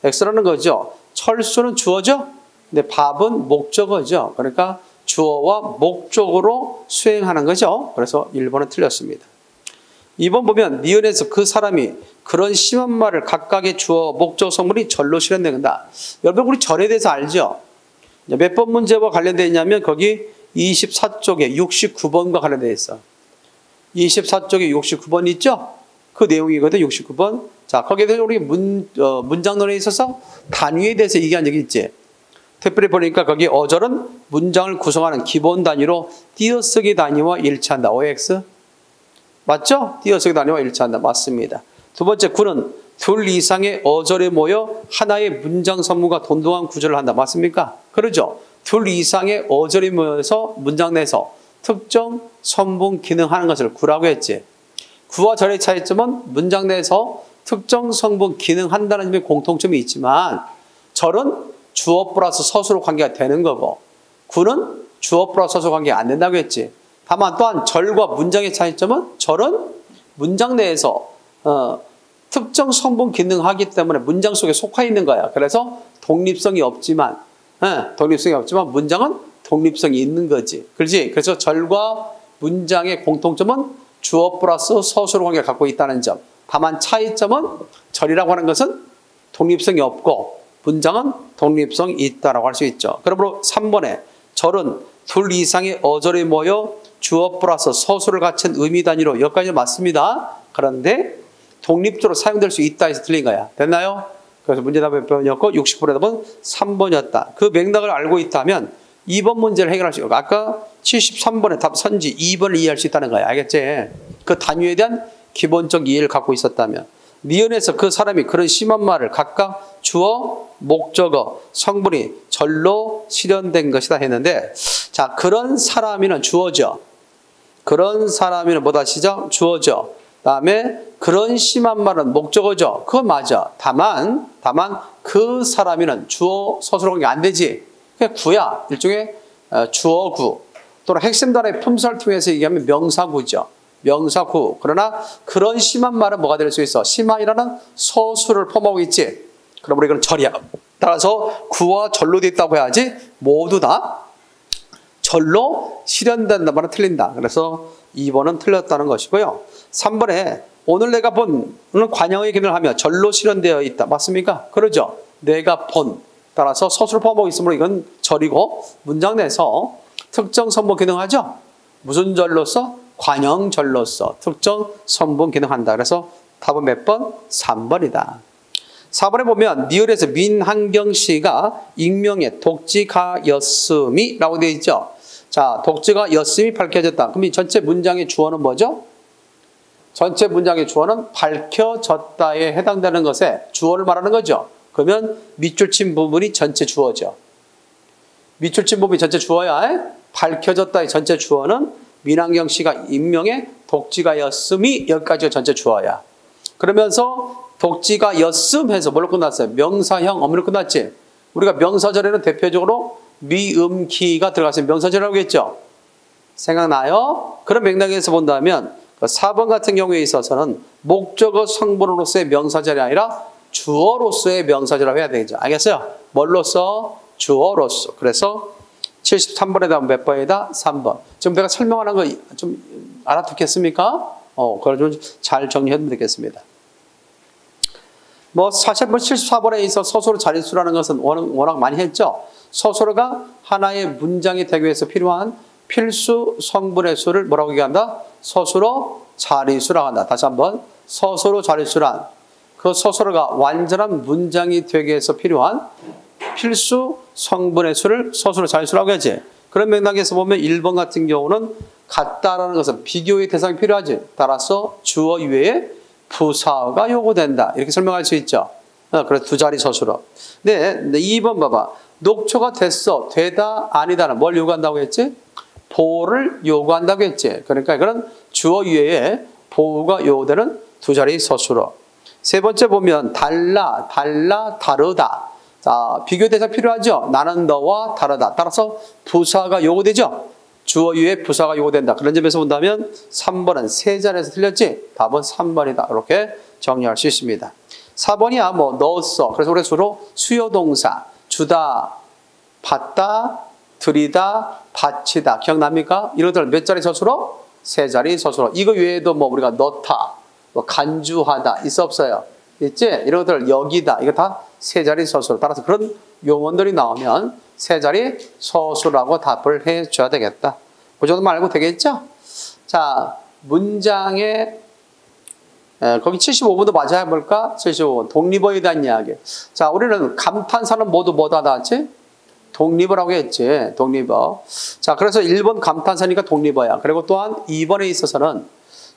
X라는 거죠. 철수는 주어죠. 근데 밥은 목적어죠. 그러니까 주어와 목적으로 수행하는 거죠. 그래서 1번은 틀렸습니다. 2번 보면 니은에서 그 사람이 그런 심한 말을 각각의 주어, 목적, 성분이 절로 실현된다. 여러분 우리 절에 대해서 알죠? 몇 번 문제와 관련되어 있냐면 거기 24쪽에 69번과 관련되어 있어. 24쪽에 69번 있죠? 그 내용이거든, 69번. 자, 거기에 대해서 우리 문장론에 있어서 단위에 대해서 얘기한 적이 있지. 특별히 보니까 거기 어절은 문장을 구성하는 기본 단위로 띄어쓰기 단위와 일치한다. OX 맞죠? 띄어쓰기 단위와 일치한다. 맞습니다. 두 번째, 구는 둘 이상의 어절이 모여 하나의 문장 선문과 동등한 구조를 한다. 맞습니까? 그러죠. 둘 이상의 어절이 모여서 문장 내에서 특정 선분 기능하는 것을 구라고 했지. 구와 절의 차이점은 문장 내에서 특정 성분 기능한다는 점에 공통점이 있지만 절은 주어 플러스 서술어 관계가 되는 거고 구는 주어 플러스 서술어 관계가 안 된다고 했지. 다만 또한 절과 문장의 차이점은 절은 문장 내에서 특정 성분 기능하기 때문에 문장 속에 속해 있는 거야. 그래서 독립성이 없지만 문장은 독립성이 있는 거지. 그렇지? 그래서 절과 문장의 공통점은 주어 플러스 서술어 관계를 갖고 있다는 점. 다만 차이점은 절이라고 하는 것은 독립성이 없고 문장은 독립성이 있다라고 할 수 있죠. 그러므로 3번에 절은 둘 이상의 어절이 모여 주어 플러스 서술을 갖춘 의미 단위로 여기까지 맞습니다. 그런데 독립적으로 사용될 수 있다 해서 틀린 거야. 됐나요? 그래서 문제답은 몇 번이었고 60%의 답은 3번이었다. 그 맥락을 알고 있다면 2번 문제를 해결할 수 있고 아까 73번의 답 선지 2번을 이해할 수 있다는 거야. 알겠지? 그 단위에 대한 기본적 이해를 갖고 있었다면 니은에서 그 사람이 그런 심한 말을 각각 주어, 목적어, 성분이 절로 실현된 것이다 했는데 자 그런 사람이는 주어죠. 그런 사람이는 뭐다 시죠? 주어죠. 다음에 그런 심한 말은 목적어죠. 그거 맞아. 다만 그 사람이는 주어 서술어 관계 안 되지. 그게 구야. 일종의 주어구 또는 핵심 단어의 품사를 통해서 얘기하면 명사구죠. 명사구. 그러나 그런 심한 말은 뭐가 될 수 있어? 심한이라는 서술을 포함하고 있지. 그러므로 이건 절이야. 따라서 구와 절로 되어 있다고 해야지 모두 다 절로 실현된다 말은 틀린다. 그래서 2번은 틀렸다는 것이고요. 3번에 오늘 내가 본은 관형의 기능을 하며 절로 실현되어 있다. 맞습니까? 그러죠. 내가 본. 따라서 서술을 포함하고 있으므로 이건 절이고 문장 내에서 특정 선분 기능하죠. 무슨 절로서? 관형절로서 특정 선분 기능한다. 그래서 답은 몇 번? 3번이다. 4번에 보면 니을에서 민한경 씨가 익명의 독지가였음이 라고 되어 있죠. 자, 독지가였음이 밝혀졌다. 그럼 이 전체 문장의 주어는 뭐죠? 전체 문장의 주어는 밝혀졌다에 해당되는 것에 주어를 말하는 거죠. 그러면 밑줄 친 부분이 전체 주어죠. 밑줄 친 부분이 전체 주어야 밝혀졌다의 전체 주어는 민한경 씨가 익명의 독지가였음이 여기까지가 전체 주어야. 그러면서 독지가였음 해서 뭘로 끝났어요? 명사형 어미로 끝났지. 우리가 명사절에는 대표적으로 미음기가 들어갔으면 명사절이라고 했죠. 생각나요? 그런 맥락에서 본다면 4번 같은 경우에 있어서는 목적어 성분으로서의 명사절이 아니라 주어로서의 명사절이라고 해야 되겠죠. 알겠어요? 뭘로서? 주어로서. 그래서 73번에 답은 몇 번이다? 3번. 지금 내가 설명하는 거 좀 알아듣겠습니까? 그걸 좀 잘 정리해두면 되겠습니다. 사실 74번에 있어 서술어 자릿수라는 것은 워낙 많이 했죠. 서술어가 하나의 문장이 되기 위해서 필요한 필수 성분의 수를 뭐라고 얘기한다? 서술어 자릿수라고 한다. 다시 한번 서술어 자릿수란 그 서술어가 완전한 문장이 되기 위해서 필요한 필수 성분의 수를 서술어 자릿수라고 하지. 그런 맥락에서 보면 1번 같은 경우는 같다라는 것은 비교의 대상이 필요하지. 따라서 주어 이외에 부사어가 요구된다. 이렇게 설명할 수 있죠. 그래서 두 자리 서술어. 네, 2번 봐봐. 녹초가 됐어. 되다 아니다는 뭘 요구한다고 했지? 보호를 요구한다고 했지. 그러니까 이거는 주어 이외에 보호가 요구되는 두 자리 서술어. 세 번째 보면 달라, 다르다. 자, 비교 대상 필요하죠? 나는 너와 다르다. 따라서 부사가 요구되죠? 주어 이외에 부사가 요구된다. 그런 점에서 본다면 3번은 세 자리에서 틀렸지? 답은 3번이다. 이렇게 정리할 수 있습니다. 4번이야 넣었어. 그래서 우리 주로 수요동사 주다, 받다, 드리다, 바치다. 기억납니까? 이런 것들 몇 자리 서술어? 세 자리 서술어. 이거 외에도 우리가 넣다, 간주하다 있어 없어요? 있지? 이런 것들 여기다. 이거 다 세 자리 서술어. 따라서 그런 용언들이 나오면 세 자리 서술하고 답을 해줘야 되겠다. 그 정도만 알고 되겠죠? 자, 문장에 거기 75번도 맞아 해볼까? 75번. 독립어에 대한 이야기. 자, 우리는 감탄사는 모두 뭐다 나왔지? 독립어라고 했지. 독립어. 자, 그래서 1번 감탄사니까 독립어야. 그리고 또한 2번에 있어서는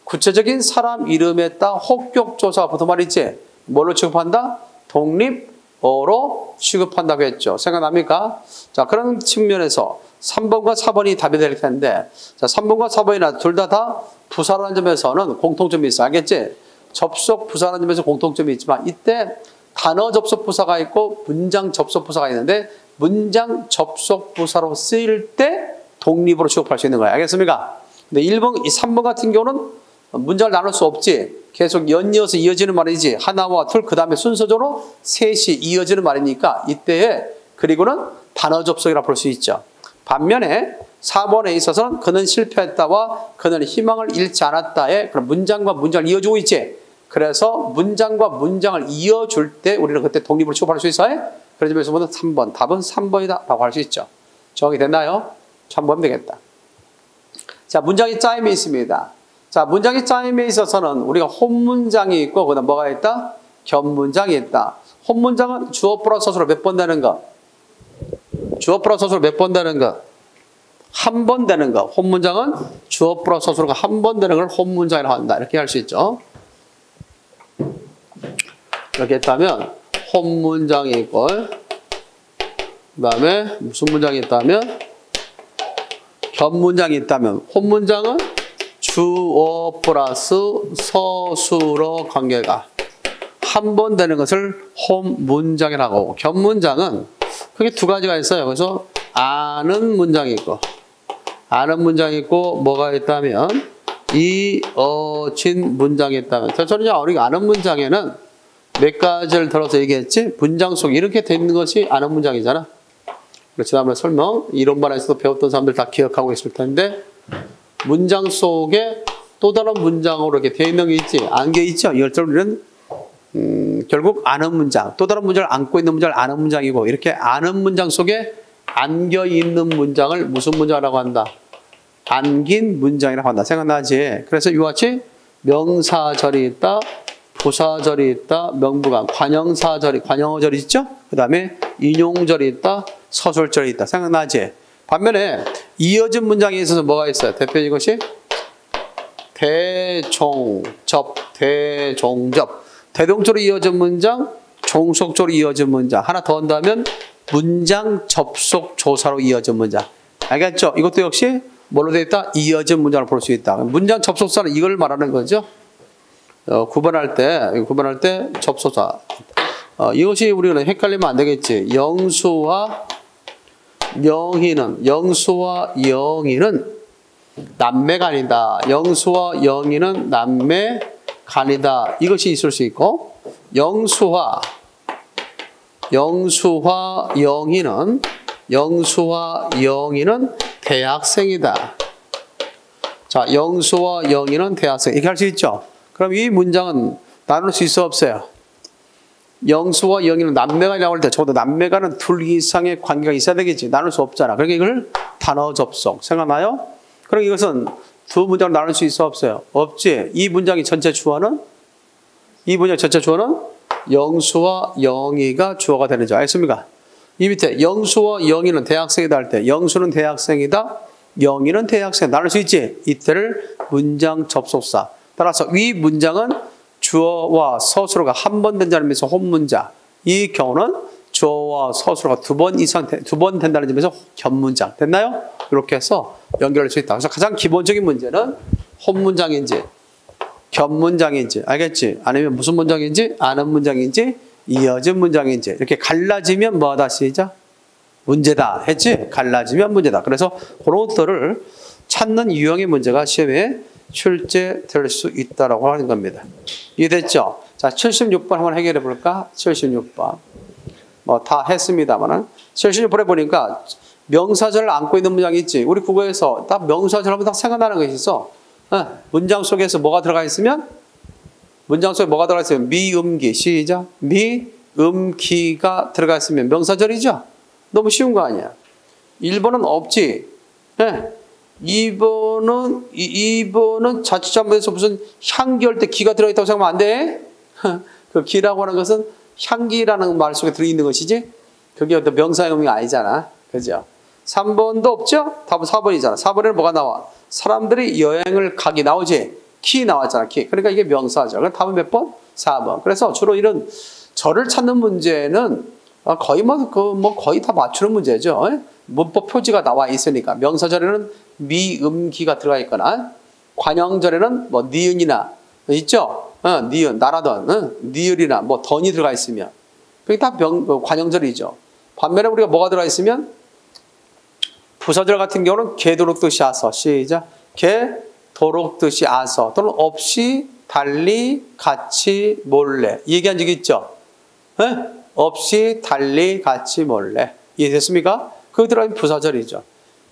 구체적인 사람 이름에 따라 혹격조사가 붙은 말이지. 뭘로 취급한다? 독립어로 취급한다고 했죠. 생각납니까? 자, 그런 측면에서 3번과 4번이 답이 될 텐데, 자, 3번과 4번이나 둘 다 부사라는 점에서는 공통점이 있어. 알겠지? 접속 부사라는 점에서 공통점이 있지만, 이때 단어 접속 부사가 있고 문장 접속 부사가 있는데, 문장 접속 부사로 쓰일 때 독립으로 취급할 수 있는 거야. 알겠습니까? 근데 3번 같은 경우는 문장을 나눌 수 없지. 계속 연이어서 이어지는 말이지. 하나와 둘, 그 다음에 순서적으로 셋이 이어지는 말이니까 이때에 그리고는 단어 접속이라 볼 수 있죠. 반면에 4번에 있어서는 그는 실패했다와 그는 희망을 잃지 않았다에 그런 문장과 문장을 이어주고 있지. 그래서 문장과 문장을 이어줄 때 우리는 그때 독립으로 취급할 수 있어요. 그런 점에서 보면 3번, 답은 3번이다 라고 할 수 있죠. 정리 됐나요? 참고하면 되겠다. 자, 문장의 짜임이 있습니다. 자, 문장의 짜임에 있어서는 우리가 혼문장이 있고 그다음 뭐가 있다? 겹문장이 있다. 혼문장은 주어 플러스 서술어 몇 번 되는 거? 주어 플러스 서술어 몇 번 되는 거? 한 번 되는 거. 혼문장은 주어 플러스 서술어가 한 번 되는 걸 혼문장이라고 한다. 이렇게 할 수 있죠. 이렇게 했다면 혼문장이 있고 그 다음에 무슨 문장이 있다면 겹문장이 있다면 혼문장은 주어 플러스 서술어 관계가 한 번 되는 것을 혼문장이라고 하고 겹문장은 크게 두 가지가 있어요. 그래서 아는 문장이 있고 뭐가 있다면 이어진 문장이 있다면 저는 우리가 아는 문장에는 몇 가지를 들어서 얘기했지? 문장 속에 이렇게 돼 있는 것이 아는 문장이잖아. 지난번에 설명, 이론반에서도 배웠던 사람들 다 기억하고 있을 텐데 문장 속에 또 다른 문장으로 이렇게 돼 있는 게 있지? 안겨 있죠? 이걸 우리는 결국 아는 문장, 또 다른 문장을 안고 있는 문장을 아는 문장이고 이렇게 아는 문장 속에 안겨 있는 문장을 무슨 문장이라고 한다? 안긴 문장이라고 한다. 생각나지? 그래서 이와 같이 명사절이 있다. 부사절이 있다. 명부가 관형사절이 관형어절이 있죠. 그 다음에 인용절이 있다. 서술절이 있다. 생각나지? 반면에 이어진 문장에 있어서 뭐가 있어요? 대표적인 것이 대종접, 대종접. 대동적으로 이어진 문장, 종속적으로 이어진 문장. 하나 더 한다면 문장 접속 조사로 이어진 문장. 알겠죠? 이것도 역시 뭘로 되어 있다? 이어진 문장을 볼 수 있다. 문장 접속사는 이걸 말하는 거죠. 구분할 때 접속사. 이것이 우리는 헷갈리면 안 되겠지. 영수와 영희는 남매가 아니다. 영수와 영희는 남매가 아니다. 이것이 있을 수 있고 영수와 영희는 대학생이다. 자, 영수와 영희는 대학생. 이렇게 할 수 있죠. 그럼 이 문장은 나눌 수 있어 없어요? 영수와 영희는 남매가 아니라고 할 때 적어도 남매가는 둘 이상의 관계가 있어야 되겠지. 나눌 수 없잖아. 그러니까 이걸 단어 접속. 생각나요? 그럼 이것은 두 문장을 나눌 수 있어 없어요? 없지. 이 문장의 전체 주어는 영수와 영희가 주어가 되는 줄 알겠습니까? 이 밑에 영수와 영희는 대학생이다 할 때 영수는 대학생이다. 영희는 대학생. 나눌 수 있지. 이때를 문장 접속사. 따라서 위 문장은 주어와 서술어가 한 번 된다는 점에서 혼문장. 이 경우는 주어와 서술어가 두 번 된다는 점에서 겹문장. 됐나요? 이렇게 해서 연결할 수 있다. 그래서 가장 기본적인 문제는 혼문장인지 겹문장인지 알겠지? 아니면 무슨 문장인지 아는 문장인지 이어진 문장인지 이렇게 갈라지면 뭐하다 시작? 문제다 했지? 갈라지면 문제다. 그래서 그런 것들을 찾는 유형의 문제가 시험에 출제될 수 있다라고 하는 겁니다. 이해됐죠? 자, 76번 한번 해결해 볼까? 76번. 뭐 다 했습니다만은 76번에 보니까 명사절을 안고 있는 문장이 있지. 우리 국어에서 딱 명사절 하면 딱 생각나는 것이 있어. 문장 속에서 뭐가 들어가 있으면 미음기 시작. 미음기가 들어가 있으면 명사절이죠. 너무 쉬운 거 아니야. 1번은 없지. 2번은 자칫 잘못해서 무슨 향기 할 때 기가 들어있다고 생각하면 안 돼. 그 기라고 하는 것은 향기라는 말 속에 들어있는 것이지 그게 어떤 명사의 의미가 아니잖아. 그죠? 3번도 없죠? 답은 4번이잖아. 4번에는 뭐가 나와? 사람들이 여행을 가기 나오지? 키 나왔잖아, 키. 그러니까 이게 명사죠. 그럼 답은 몇 번? 4번. 그래서 주로 이런 절을 찾는 문제는 거의 거의 다 맞추는 문제죠. 문법 표지가 나와 있으니까. 명사절에는 미음기가 들어가 있거나, 관형절에는 뭐 니은이나, 있죠? 니은, 나라던, 니을이나 뭐 던이 들어가 있으면. 그게 다 관형절이죠. 반면에 우리가 뭐가 들어가 있으면, 부사절 같은 경우는 개도록듯이 아서, 시작. 개, 도록듯이 아서, 또는 없이, 달리, 같이, 몰래. 얘기한 적이 있죠? 없이, 달리, 같이, 몰래. 이해됐습니까? 그거 들어가면 부사절이죠.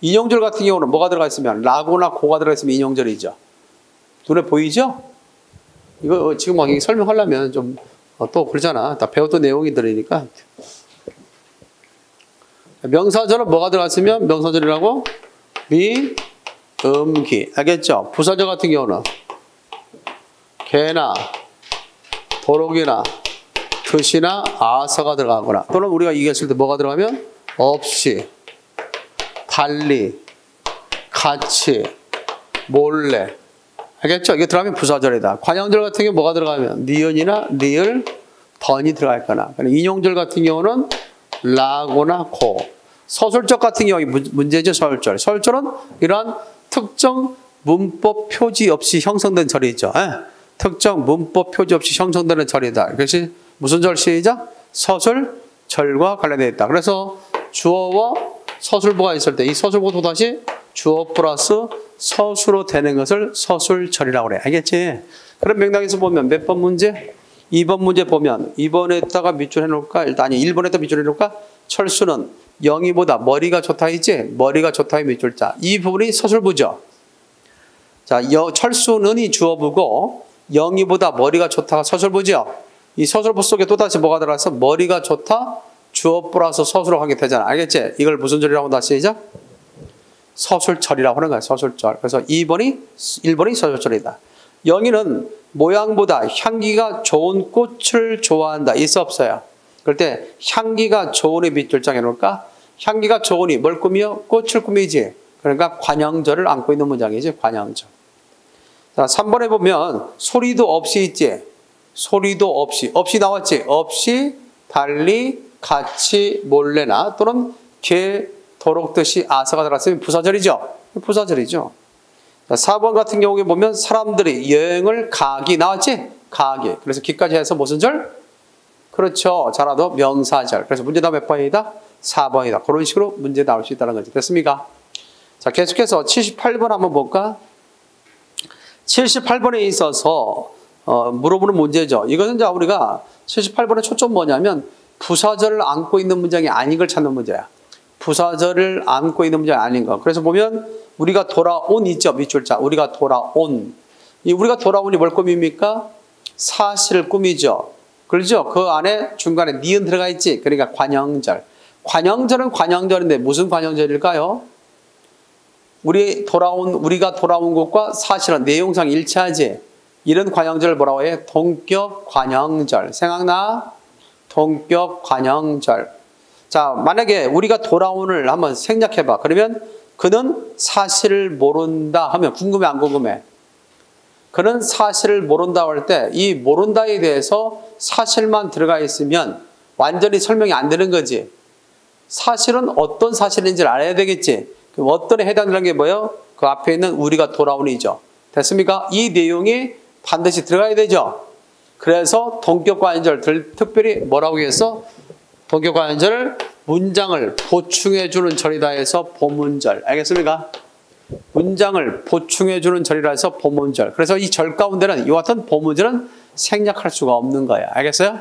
인용절 같은 경우는 뭐가 들어가 있으면, 라고나 고가 들어가 있으면 인용절이죠. 눈에 보이죠? 이거 지금 막 설명하려면 좀 또 그러잖아. 다 배웠던 내용이 들으니까. 명사절은 뭐가 들어갔으면 명사절이라고? 미, 음기. 알겠죠? 부사절 같은 경우는 개나 도록이나 뜻이나 아서가 들어가거나, 또는 우리가 얘기했을 때 뭐가 들어가면 없이, 달리, 같이, 몰래. 알겠죠? 이게 들어가면 부사절이다. 관형절 같은 경우 뭐가 들어가면 니은이나 니을, 던이 들어가 있거나. 인용절 같은 경우는 라고나 고. 서술적 같은 경우 문제죠. 서술절. 서술절은 이러한 특정 문법 표지 없이 형성된 절이죠. 특정 문법 표지 없이 형성되는 절이다. 이것이 무슨 절? 시작. 서술절과 관련되어 있다. 그래서 주어와 서술보가 있을 때 이 서술보도 다시 주어 플러스 서술로 되는 것을 서술절이라고 그래. 알겠지? 그런 맥락에서 보면 몇 번 문제? 2번 문제 보면 2번에다가 밑줄 해놓을까? 일단 아니 1번에다 밑줄 해놓을까? 철수는 영희보다 머리가 좋다 있지? 머리가 좋다의 밑줄자. 이 부분이 서술부죠. 자, 철수는 이 주어부고 영희보다 머리가 좋다가 서술부죠. 이 서술부 속에 또다시 뭐가 들어가서 머리가 좋다 주어 플러스 서술로 하게 되잖아. 알겠지? 이걸 무슨 절이라고 다시 시작? 서술절이라고 하는 거야. 서술절. 그래서 1번이 서술절이다. 영희는 모양보다 향기가 좋은 꽃을 좋아한다. 있어 없어요? 그럴 때 향기가 좋은의 밑줄장 해놓을까? 향기가 좋으니 뭘 꾸미요? 꽃을 꾸미지. 그러니까 관형절을 안고 있는 문장이지. 관형절. 자, 3번에 보면 소리도 없이 있지. 소리도 없이. 없이 나왔지. 없이, 달리, 같이, 몰래나 또는 개, 도록듯이 아서가 들어갔으면 부사절이죠. 부사절이죠. 자, 4번 같은 경우에 보면 사람들이 여행을 가기 나왔지? 가기. 그래서 기까지 해서 무슨 절? 그렇죠. 잘하도 명사절. 그래서 문제답 몇 번이다? 4번이다. 그런 식으로 문제 나올 수 있다는 거지. 됐습니까? 자, 계속해서 78번 한번 볼까? 78번에 있어서 물어보는 문제죠. 이거는 이제 우리가 78번의 초점 뭐냐면 부사절을 안고 있는 문장이 아닌 걸 찾는 문제야. 부사절을 안고 있는 문장이 아닌 거. 그래서 보면 우리가 돌아온 있죠. 밑줄자. 우리가 돌아온. 이 우리가 돌아온이 뭘 꾸밉니까? 사실을 꾸미죠. 그렇죠? 그 안에 중간에 니은 들어가 있지. 그러니까 관형절. 관형절은 관형절인데 무슨 관형절일까요? 우리가 돌아온 것과 사실은 내용상 일치하지. 이런 관형절을 뭐라고 해? 동격 관형절. 생각나? 동격 관형절. 자, 만약에 우리가 돌아온을 한번 생략해봐. 그러면 그는 사실을 모른다 하면 궁금해 안 궁금해? 그는 사실을 모른다 할 때 이 모른다에 대해서 사실만 들어가 있으면 완전히 설명이 안 되는 거지. 사실은 어떤 사실인지를 알아야 되겠지. 그럼 어떤에 해당되는 게 뭐예요? 그 앞에 있는 우리가 돌아온이죠. 됐습니까? 이 내용이 반드시 들어가야 되죠. 그래서 동격관절 특별히 뭐라고 했어? 동격관절을 문장을 보충해주는 절이다 해서 보문절. 알겠습니까? 문장을 보충해주는 절이라 해서 보문절. 그래서 이 절 가운데는 이와 같은 보문절은 생략할 수가 없는 거야. 알겠어요?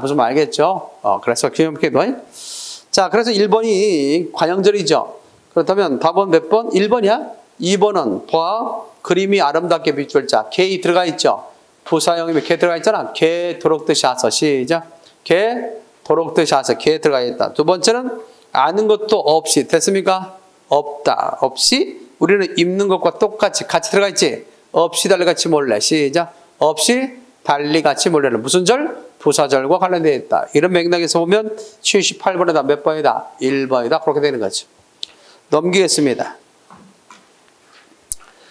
무슨 말 알겠죠? 그래서 기억해도. 자, 그래서 1번이 관형절이죠. 그렇다면 답은 몇 번? 1번이야? 2번은 봐. 그림이 아름답게 비출자. 개 들어가 있죠. 부사형이면 개 들어가 있잖아. 개 도록듯이 하서. 시작. 개 도록듯이 하서. 개 들어가 있다. 두 번째는 아는 것도 없이. 됐습니까? 없다. 없이. 우리는 입는 것과 똑같이 같이 들어가 있지. 없이 달리 같이 몰래. 시작. 없이 달리 같이 몰래는 무슨 절? 부사절과 관련되어 있다. 이런 맥락에서 보면 78번에다 몇 번이다? 1번이다. 그렇게 되는 거죠. 넘기겠습니다.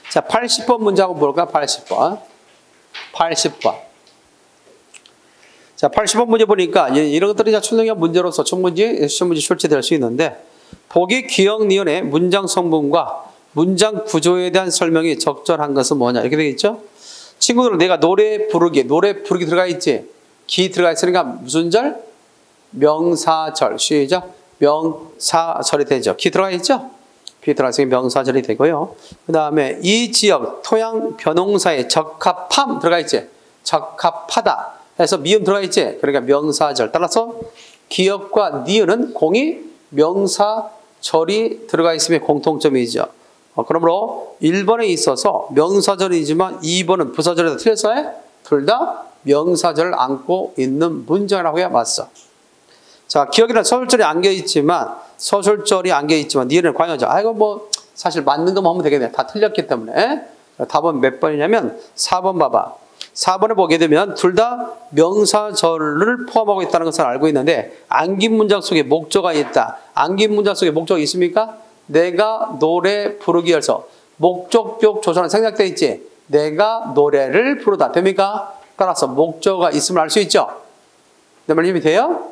자, 80번 문제 한번 볼까? 80번. 80번. 자, 80번 문제 보니까 이런 것들이 초능력 문제로서 시험 문제 출제될 수 있는데 보기, 기억, 니은의 문장 성분과 문장 구조에 대한 설명이 적절한 것은 뭐냐 이렇게 되겠죠? 친구들은 내가 노래 부르기 들어가 있지? 기 들어가 있으니까 무슨 절? 명사절. 시작. 명사절이 되죠. 기 들어가 있죠? 기 들어가 있으니 명사절이 되고요. 그 다음에 이 지역 토양 변홍사에 적합함 들어가 있지? 적합하다 해서 미음 들어가 있지? 그러니까 명사절. 따라서 기역과 니은은 공이 명사절이 들어가 있으면 공통점이죠. 그러므로 1번에 있어서 명사절이지만 2번은 부사절에다 틀렸어요? 둘 다 명사절을 안고 있는 문장이라고 해야 맞어. 자, 기억이란 서술절이 안겨있지만 니은은 광여죠. 아이고 뭐 사실 맞는 것만 하면 되겠네. 다 틀렸기 때문에. 자, 답은 몇 번이냐면 4번 봐봐. 4번을 보게 되면 둘 다 명사절을 포함하고 있다는 것을 알고 있는데 안긴 문장 속에 목적어가 있다. 안긴 문장 속에 목적어가 있습니까? 내가 노래 부르기에서 목적격 조사는 생략되어 있지. 내가 노래를 부르다. 됩니까? 따라서 목적어가 있음을 알 수 있죠. 내 말 이해이 돼요?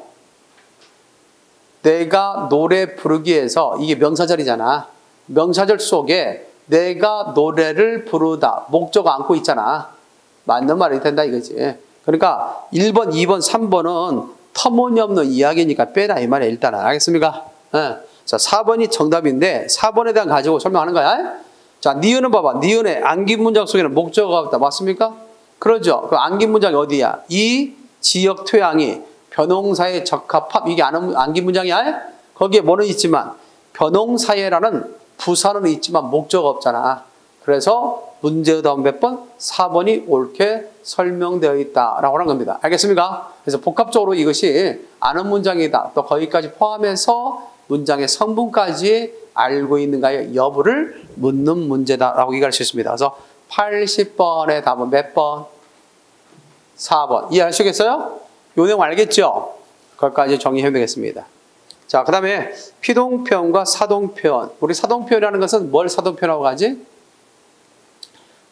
내가 노래 부르기에서 이게 명사절이잖아. 명사절 속에 내가 노래를 부르다. 목적어 안고 있잖아. 맞는 말이 된다 이거지. 그러니까 1번, 2번, 3번은 터무니없는 이야기니까 빼라 이 말이야 일단은. 알겠습니까? 네. 자, 4번이 정답인데 4번에 대한 가지고 설명하는 거야. 자, 니은은 봐봐. 니은의 안긴 문장 속에는 목적어가 없다. 맞습니까? 그러죠. 그 안긴 문장이 어디야? 이 지역 토양이 변홍사에 적합함. 이게 안긴 문장이야. 거기에 뭐는 있지만 변홍사에라는 부사는 있지만 목적어 없잖아. 그래서 문제의 답은 몇 번? 4번이 옳게 설명되어 있다라고 하는 겁니다. 알겠습니까? 그래서 복합적으로 이것이 아는 문장이다. 또 거기까지 포함해서 문장의 성분까지 알고 있는가의 여부를 묻는 문제다라고 얘기할 수 있습니다. 그래서 80번의 답은 몇 번? 4번. 이해하시겠어요? 요 내용 알겠죠? 그것까지 정리해야 되겠습니다. 자, 그 다음에 피동표현과 사동표현. 우리 사동표현이라는 것은 뭘 사동표현이라고 하지?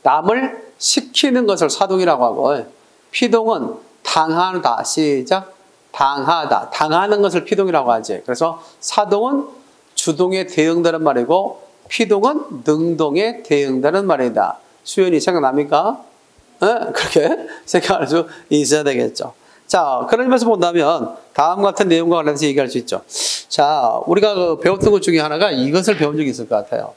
남을 시키는 것을 사동이라고 하고, 피동은 당하다. 시작. 당하다. 당하는 것을 피동이라고 하지. 그래서 사동은 주동에 대응되는 말이고, 피동은 능동에 대응되는 말이다. 수연이 생각납니까? 그렇게 생각할 수 있어야 되겠죠. 자, 그런 점에서 본다면 다음 같은 내용과 관련해서 얘기할 수 있죠. 자, 우리가 배웠던 것 중에 하나가 이것을 배운 적이 있을 것 같아요.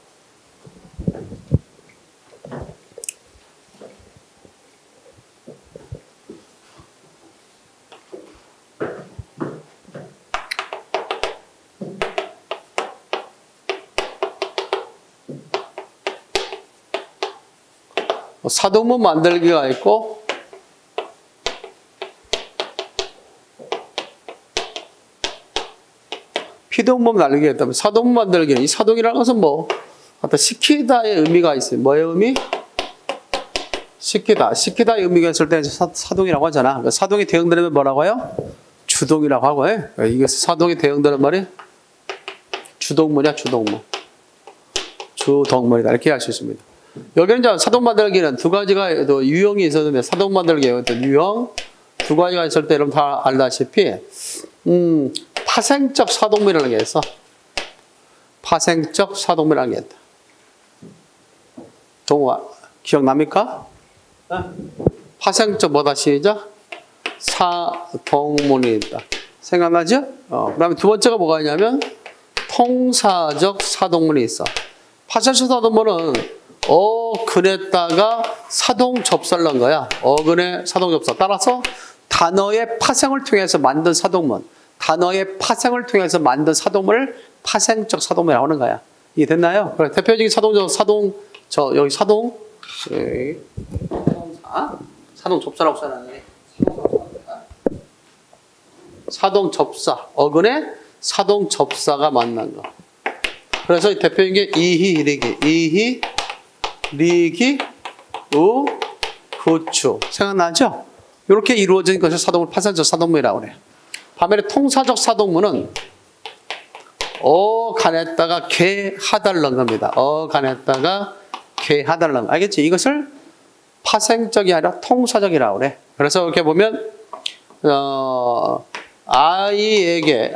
사동문 만들기가 있고 피동문 만들기가 있다면 사동문 만들기는 이 사동이라는 것은 뭐 어떤 시키다의 의미가 있어요. 뭐의 의미? 시키다의 의미가 있을 때 사동이라고 하잖아. 그러니까 사동이 대응되면 뭐라고요? 주동이라고 하고 해. 이게 사동이 대응되는 말이 주동문이야. 주동문이다. 이렇게 할 수 있습니다. 여기는 이제 사동 만들기는 두 가지가 또 유형이 있었는데 사동 만들기의 어떤 유형 두 가지가 있을 때 여러분 다 알다시피 파생적 사동문이라는 게 있어. 파생적 사동문이라는 게 있다. 동화 기억납니까? 파생적 뭐다 시작? 사동문이 있다. 생각나죠? 그 다음에 두 번째가 뭐가 있냐면 통사적 사동문이 있어. 파생적 사동문은 어근에다가 사동 접사를 넣은 거야. 어근에 사동 접사. 따라서 단어의 파생을 통해서 만든 사동문. 단어의 파생을 통해서 만든 사동문을 파생적 사동문이라고 하는 거야. 이해됐나요? 그래, 대표적인 여기 사동 접사라고 써놨네. 사동 접사. 어근에 사동 접사가 만난 거. 그래서 대표적인 게 이희, 리기, 우, 구추. 생각나죠? 이렇게 이루어진 것을 사동문, 파생적 사동문이라고 그래요. 반면에 통사적 사동문은 어간에다가 개하다를 넣은 겁니다. 어간에다가 개하다를 넣은 거. 알겠지? 이것을 파생적이 아니라 통사적이라고 그래. 그래서 이렇게 보면 아이에게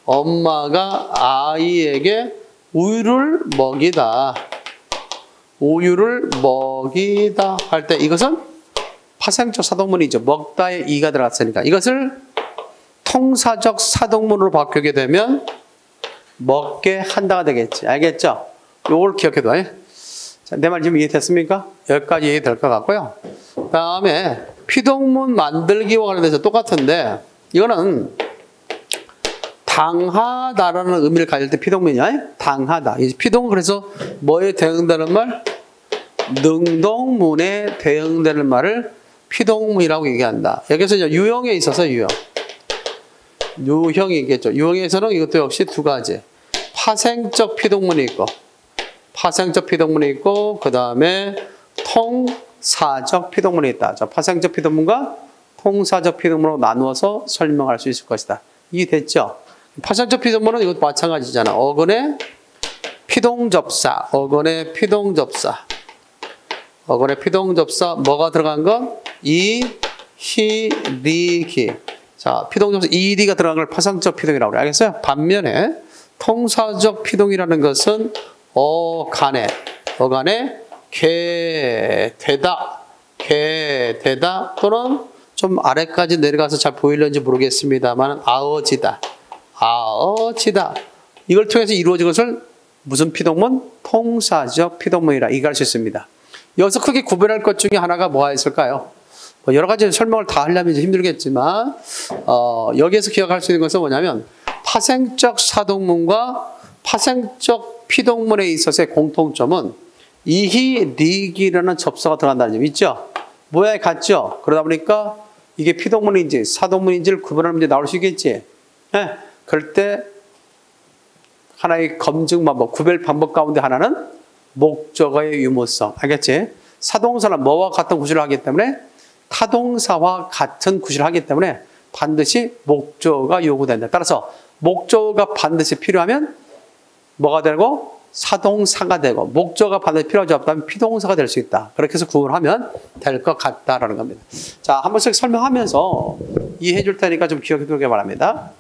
엄마가 아이에게 우유를 먹이다 할 때 이것은 파생적 사동문이죠. 먹다에 이가 들어갔으니까 이것을 통사적 사동문으로 바꾸게 되면 먹게 한다가 되겠지. 알겠죠? 요걸 기억해둬. 자, 내 말 지금 이해됐습니까? 여기까지 이해될 것 같고요. 그 다음에 피동문 만들기와 관련돼서 똑같은데 이거는 당하다라는 의미를 가질 때 피동문이야. 당하다. 이 피동은 그래서 뭐에 대응되는 말? 능동문에 대응되는 말을 피동문이라고 얘기한다. 여기서 이제 유형에 있어서 유형이 있겠죠. 유형에서는 이것도 역시 두 가지. 파생적 피동문이 있고, 그 다음에 통사적 피동문이 있다. 자, 파생적 피동문과 통사적 피동문으로 나누어서 설명할 수 있을 것이다. 이해됐죠? 파생적 피동문은 이것도 마찬가지잖아. 어근의 피동접사, 뭐가 들어간 건? 이, 히, 리, 기. 자, 피동접사 이, 리가 들어간 걸 파생적 피동이라고 그래. 알겠어요? 반면에 통사적 피동이라는 것은 어간에 되다 또는 좀 아래까지 내려가서 잘 보이는지 모르겠습니다만 아어지다. 이걸 통해서 이루어진 것을 무슨 피동문? 통사적 피동문이라 얘기할 수 있습니다. 여기서 크게 구별할 것 중에 하나가 뭐가 있을까요? 뭐 여러 가지 설명을 다 하려면 힘들겠지만 여기에서 기억할 수 있는 것은 뭐냐면 파생적 사동문과 파생적 피동문에 있어서의 공통점은 이히, 리기라는 접사가 들어간다는 점 있죠? 모양이 같죠? 그러다 보니까 이게 피동문인지 사동문인지를 구분하는 문제 나올 수 있겠지? 네? 그럴 때 하나의 검증 방법, 구별 방법 가운데 하나는 목적어의 유무성. 알겠지? 사동사는 뭐와 같은 구실을 하기 때문에 타동사와 같은 구실을 하기 때문에 반드시 목적어가 요구된다. 따라서 목적어가 반드시 필요하면 뭐가 되고? 사동사가 되고, 목적어가 반드시 필요하지 않다면 피동사가 될 수 있다. 그렇게 해서 구분하면 될 것 같다라는 겁니다. 자, 한 번씩 설명하면서 이해해 줄 테니까 좀 기억해 두길 바랍니다.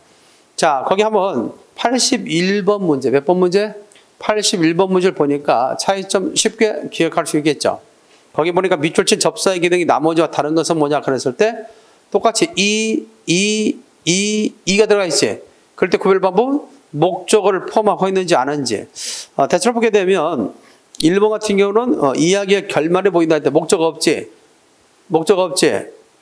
자, 거기 한번 81번 문제, 몇 번 문제? 81번 문제를 보니까 차이점 쉽게 기억할 수 있겠죠. 거기 보니까 밑줄친 접사의 기능이 나머지와 다른 것은 뭐냐 그랬을 때 똑같이 이가 들어가 있지. 그럴 때 구별 방법은 목적어를 포함하고 있는지 안 하는지. 대체로 보게 되면 1번 같은 경우는 이야기의 결말에 보인다 할 때 목적어 없지.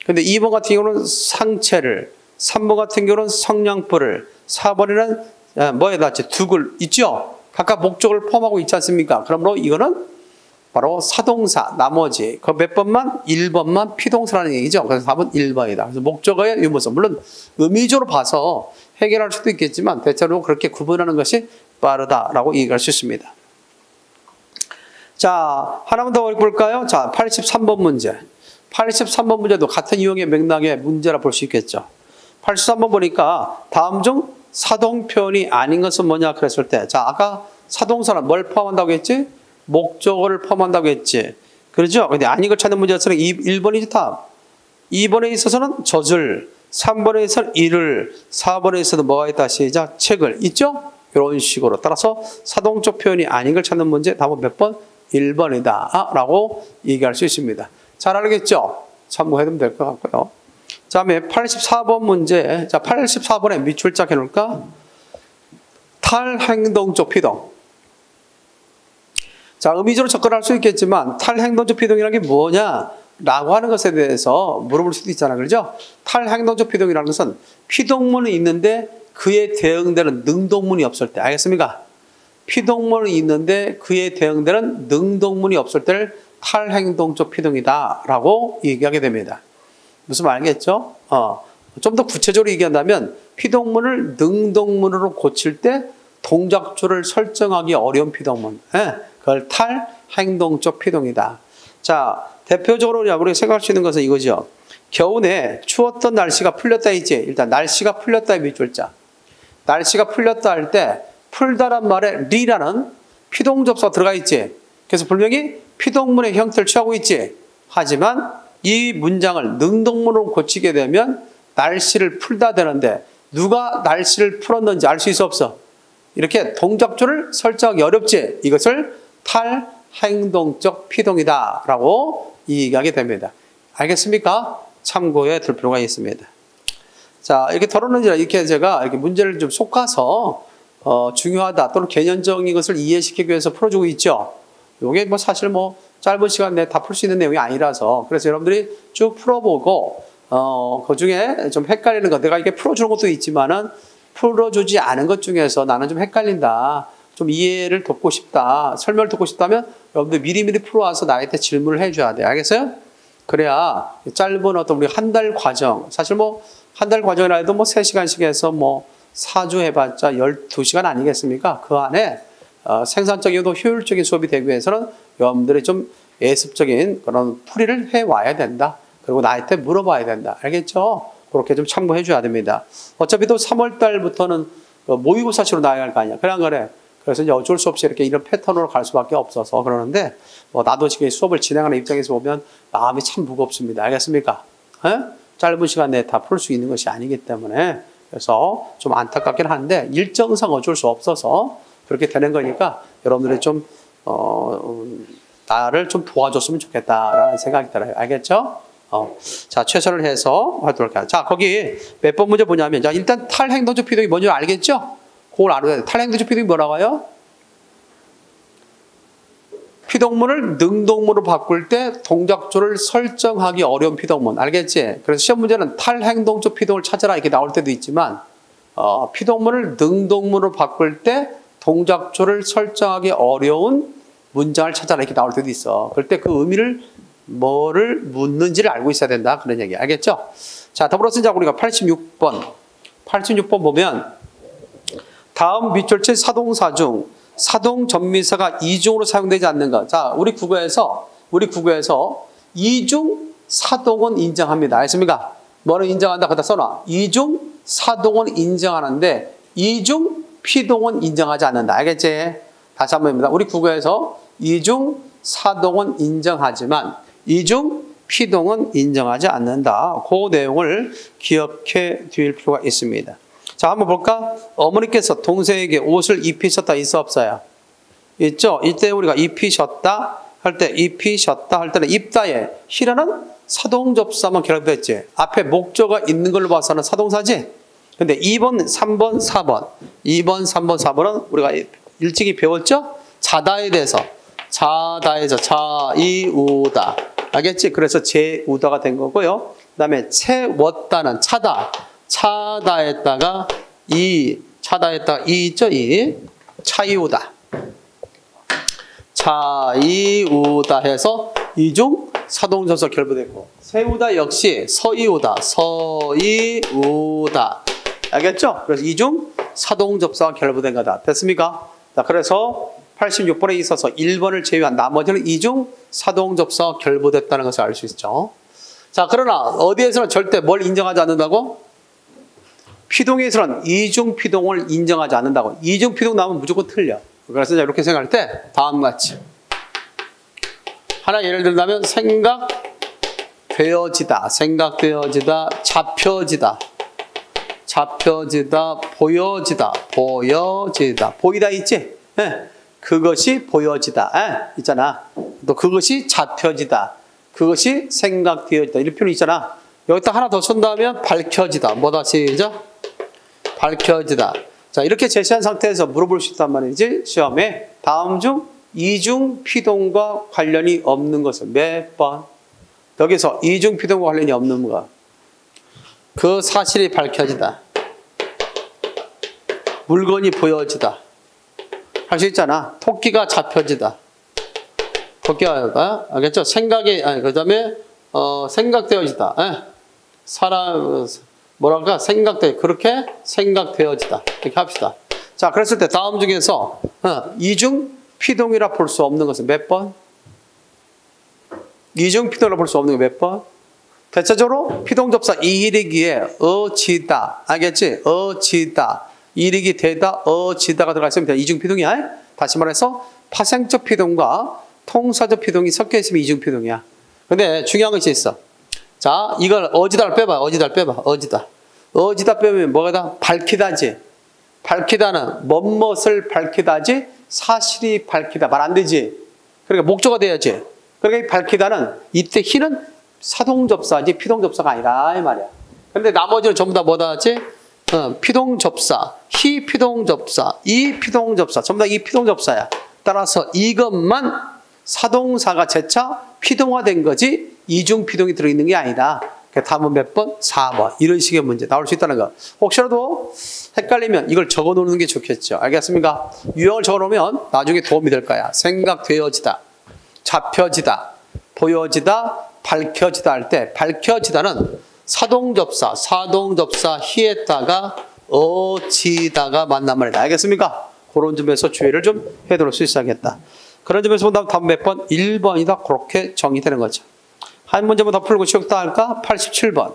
근데 2번 같은 경우는 상체를, 3번 같은 경우는 성냥불을, 4번에는 뭐에 놨지? 둑을 있죠? 각각 목적어를 포함하고 있지 않습니까? 그러므로 이거는 바로 사동사, 나머지 그 몇 번만? 1번만 피동사라는 얘기죠. 그래서 답은 1번이다. 그래서 목적어의 유무성. 물론 의미적으로 봐서 해결할 수도 있겠지만 대체로 그렇게 구분하는 것이 빠르다라고 얘기할 수 있습니다. 자, 하나만 더 볼까요? 자, 83번 문제. 83번 문제도 같은 유형의 맥락의 문제라 볼 수 있겠죠. 83번 보니까 다음 중 사동표현이 아닌 것은 뭐냐 그랬을 때, 자, 아까 사동사는 뭘 포함한다고 했지? 목적어를 포함한다고 했지. 그렇죠? 근데 아닌 걸 찾는 문제였으면 1번이지 답. 2번에 있어서는 젖을, 3번에 있어서는 이를, 4번에 있어서는 뭐가 있다? 시작. 책을. 있죠? 이런 식으로. 따라서 사동적 표현이 아닌 걸 찾는 문제 답은 몇 번? 1번이다. 라고 얘기할 수 있습니다. 잘 알겠죠? 참고해두면 될 것 같고요. 그 다음에 84번 문제. 자, 84번에 밑줄짝 해놓을까? 탈행동적 피동. 자, 의미적으로 접근할 수 있겠지만 탈행동적 피동이라는 게 뭐냐? 라고 하는 것에 대해서 물어볼 수도 있잖아. 그렇죠? 탈행동적 피동이라는 것은 피동문이 있는데 그에 대응되는 능동문이 없을 때. 알겠습니까? 피동문이 있는데 그에 대응되는 능동문이 없을 때를 탈행동적 피동이다 라고 얘기하게 됩니다. 무슨 말 알겠죠? 좀 더 구체적으로 얘기한다면 피동문을 능동문으로 고칠 때 동작줄을 설정하기 어려운 피동문. 그걸 탈행동적 피동이다. 자, 대표적으로 우리가 생각할 수 있는 것은 이거죠. 겨우내 추웠던 날씨가 풀렸다 했지. 일단 날씨가 풀렸다의 밑줄자. 날씨가 풀렸다 할 때 풀다란 말에 리라는 피동접사가 들어가 있지. 그래서 분명히 피동문의 형태를 취하고 있지. 하지만 이 문장을 능동문으로 고치게 되면 날씨를 풀다 되는데 누가 날씨를 풀었는지 알 수 있어 없어? 이렇게 동작조를 설정하기 어렵지. 이것을 탈행동적 피동이다 라고 얘기하게 됩니다. 알겠습니까? 참고해 둘 필요가 있습니다. 자, 이렇게 털어놓은 이렇게 제가 이렇게 문제를 좀 솎아서 중요하다 또는 개념적인 것을 이해시키기 위해서 풀어주고 있죠. 이게 뭐 사실 뭐 짧은 시간 내에 다 풀 수 있는 내용이 아니라서 그래서 여러분들이 쭉 풀어보고 그 중에 좀 헷갈리는 것 내가 이게 풀어주는 것도 있지만은 풀어주지 않은 것 중에서 나는 좀 헷갈린다. 좀 이해를 돕고 싶다. 설명을 듣고 싶다면 여러분들 미리미리 풀어와서 나한테 질문을 해줘야 돼. 알겠어요? 그래야 짧은 어떤 우리 한 달 과정, 사실 뭐 한 달 과정이라 해도 뭐 3시간씩 해서 뭐 4주 해봤자 12시간 아니겠습니까? 그 안에 생산적이고 효율적인 수업이 되기 위해서는 여러분들이 좀 예습적인 그런 풀이를 해와야 된다. 그리고 나한테 물어봐야 된다. 알겠죠? 그렇게 좀 참고해 줘야 됩니다. 어차피 또 3월 달부터는 모의고사식으로 나아야 할 거 아니야. 그래 안 그래? 그래서 이제 어쩔 수 없이 이렇게 이런 패턴으로 갈 수밖에 없어서 그러는데 나도 지금 수업을 진행하는 입장에서 보면 마음이 참 무겁습니다. 알겠습니까? 에? 짧은 시간 내에 다 풀 수 있는 것이 아니기 때문에 그래서 좀 안타깝긴 한데 일정상 어쩔 수 없어서 그렇게 되는 거니까 여러분들이 좀 나를 좀 도와줬으면 좋겠다라는 생각이 들어요. 알겠죠? 자, 최선을 해서 하도록 할게요. 자, 거기 몇 번 문제 보냐면 자, 일단 탈행동적 피동이 뭔지 알겠죠? 그걸 알아야 돼. 탈행동적 피동이 뭐라고 해요? 피동문을 능동문으로 바꿀 때 동작조를 설정하기 어려운 피동문. 알겠지? 그래서 시험 문제는 탈행동적 피동을 찾아라 이렇게 나올 때도 있지만 피동문을 능동문으로 바꿀 때 동작조를 설정하기 어려운 문장을 찾아라 이렇게 나올 때도 있어. 그럴 때 그 의미를 뭐를 묻는지를 알고 있어야 된다. 그런 얘기. 알겠죠? 자, 더불어서 이제 우리가 86번 보면 다음 밑줄체 사동사 중 사동 전미사가 이중으로 사용되지 않는 것. 자, 우리 국어에서 이중 사동은 인정합니다. 알겠습니까? 뭐를 인정한다? 거기다 써놔. 이중 사동은 인정하는데 이중 피동은 인정하지 않는다. 알겠지? 다시 한번 입니다. 우리 국어에서 이중 사동은 인정하지만 이중 피동은 인정하지 않는다. 그 내용을 기억해 둘 필요가 있습니다. 자, 한번 볼까? 어머니께서 동생에게 옷을 입히셨다 있어 없어요? 있죠? 이때 우리가 입히셨다 할 때 할 때는 입다에 히라는 사동접사만 결합됐지. 앞에 목적어가 있는 걸로 봐서는 사동사지. 근데 2번, 3번, 4번 2번, 3번, 4번은 우리가 일찍이 배웠죠? 자다에 대해서 자다에서 자이우다. 알겠지? 그래서 제우다가 된 거고요. 그 다음에 채웠다는 차다에다가 차다에다가 있죠? 차이우다. 차이우다 해서 이중 사동접사 결부됐고 세우다 역시 서이우다. 알겠죠? 그래서 이중 사동접사가 결부된 거다. 됐습니까? 자, 그래서 86번에 있어서 1번을 제외한 나머지는 이중 사동접사가 결부됐다는 것을 알 수 있죠. 자, 그러나 어디에서는 절대 뭘 인정하지 않는다고? 피동에서는 이중 피동을 인정하지 않는다고. 이중 피동 나오면 무조건 틀려. 그래서 이렇게 생각할 때 다음과 같이 하나 예를 들자면 생각되어지다, 잡혀지다, 보여지다. 보이다 있지? 네. 그것이 보여지다. 있잖아. 또 그것이 잡혀지다. 그것이 생각되어지다. 이런 표현 있잖아. 여기다 하나 더 쓴다면 밝혀지다. 뭐다 시작? 밝혀지다. 자, 이렇게 제시한 상태에서 물어볼 수 있단 말이지. 시험에 다음 중 이중 피동과 관련이 없는 것은 몇 번? 여기서 이중 피동과 관련이 없는 거. 그 사실이 밝혀지다. 물건이 보여지다. 할 수 있잖아. 토끼가 잡혀지다. 토끼가 알겠죠? 그다음에 생각되어지다. 사람 뭐랄까 그렇게 생각되어지다. 이렇게 합시다. 자, 그랬을 때 다음 중에서 이중 피동이라 볼 수 없는 것은 몇 번? 이중피동이라고 볼 수 없는 게 몇 번? 대체적으로 피동접사 이익이에 어지다. 알겠지? 어지다. 이익이 되다, 어지다가 들어가 있으면 이중피동이야. 다시 말해서 파생적 피동과 통사적 피동이 섞여 있으면 이중피동이야. 근데 중요한 것이 있어. 자, 이걸 어지다를 빼봐. 어지다를 빼봐. 어지다. 어지다 빼면 뭐가 다? 밝히다지. 밝히다는 뭐뭇을 밝히다지 사실이 밝히다. 말 안 되지. 그러니까 목적어가 돼야지. 그러니까 이 밝히다는 이때 희는 사동접사지 피동접사가 아니라 이 말이야. 근데 나머지는 전부 다 뭐다 하지? 피동접사, 희 피동접사, 이 피동접사. 전부 다 이 피동접사야. 따라서 이것만 사동사가 재차 피동화된 거지 이중피동이 들어있는 게 아니다. 다음은 몇 번? 4번. 이런 식의 문제 나올 수 있다는 거. 혹시라도 헷갈리면 이걸 적어놓는 게 좋겠죠. 알겠습니까? 유형을 적어놓으면 나중에 도움이 될 거야. 생각되어지다, 잡혀지다, 보여지다, 밝혀지다 할 때 밝혀지다는 사동접사, 사동접사 희에다가 어지다가 만난 말이다. 알겠습니까? 그런 점에서 주의를 좀 해둘 수 있어야겠다. 그런 점에서 본다면 다음 몇 번? 1번이다. 그렇게 정의되는 거죠. 한 문제만 더 풀고 쉬었다 할까? 87번.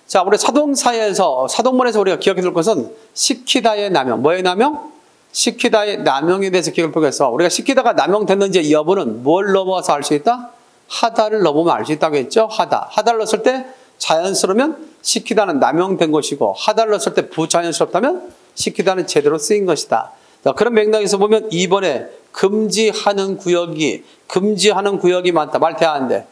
자, 우리 사동사에서, 사동문에서 우리가 기억해 둘 것은 시키다의 남용. 뭐의 남용? 시키다의 남용에 대해서 기억을 보겠어. 우리가 시키다가 남용됐는지 여부는 뭘 넘어서 알 수 있다? 하다를 넣어보면 알 수 있다고 했죠? 하다. 하다를 넣었을 때 자연스러우면 시키다는 남용된 것이고, 하다를 넣었을 때 부자연스럽다면 시키다는 제대로 쓰인 것이다. 자, 그런 맥락에서 보면 2번에 금지하는 구역이 많다. 말 돼야 안 돼?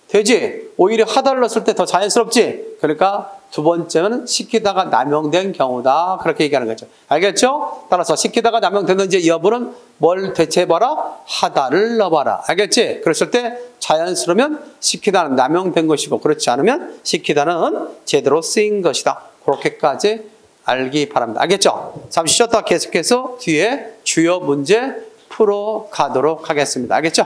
되지? 오히려 하다를 넣었을 때 더 자연스럽지? 그러니까 두 번째는 시키다가 남용된 경우다. 그렇게 얘기하는 거죠. 알겠죠? 따라서 시키다가 남용됐는지 여부는 뭘 대체해봐라? 하다를 넣어봐라. 알겠지? 그랬을 때 자연스러우면 시키다는 남용된 것이고 그렇지 않으면 시키다는 제대로 쓰인 것이다. 그렇게까지 알기 바랍니다. 알겠죠? 잠시 쉬었다가 계속해서 뒤에 주요 문제 풀어가도록 하겠습니다. 알겠죠?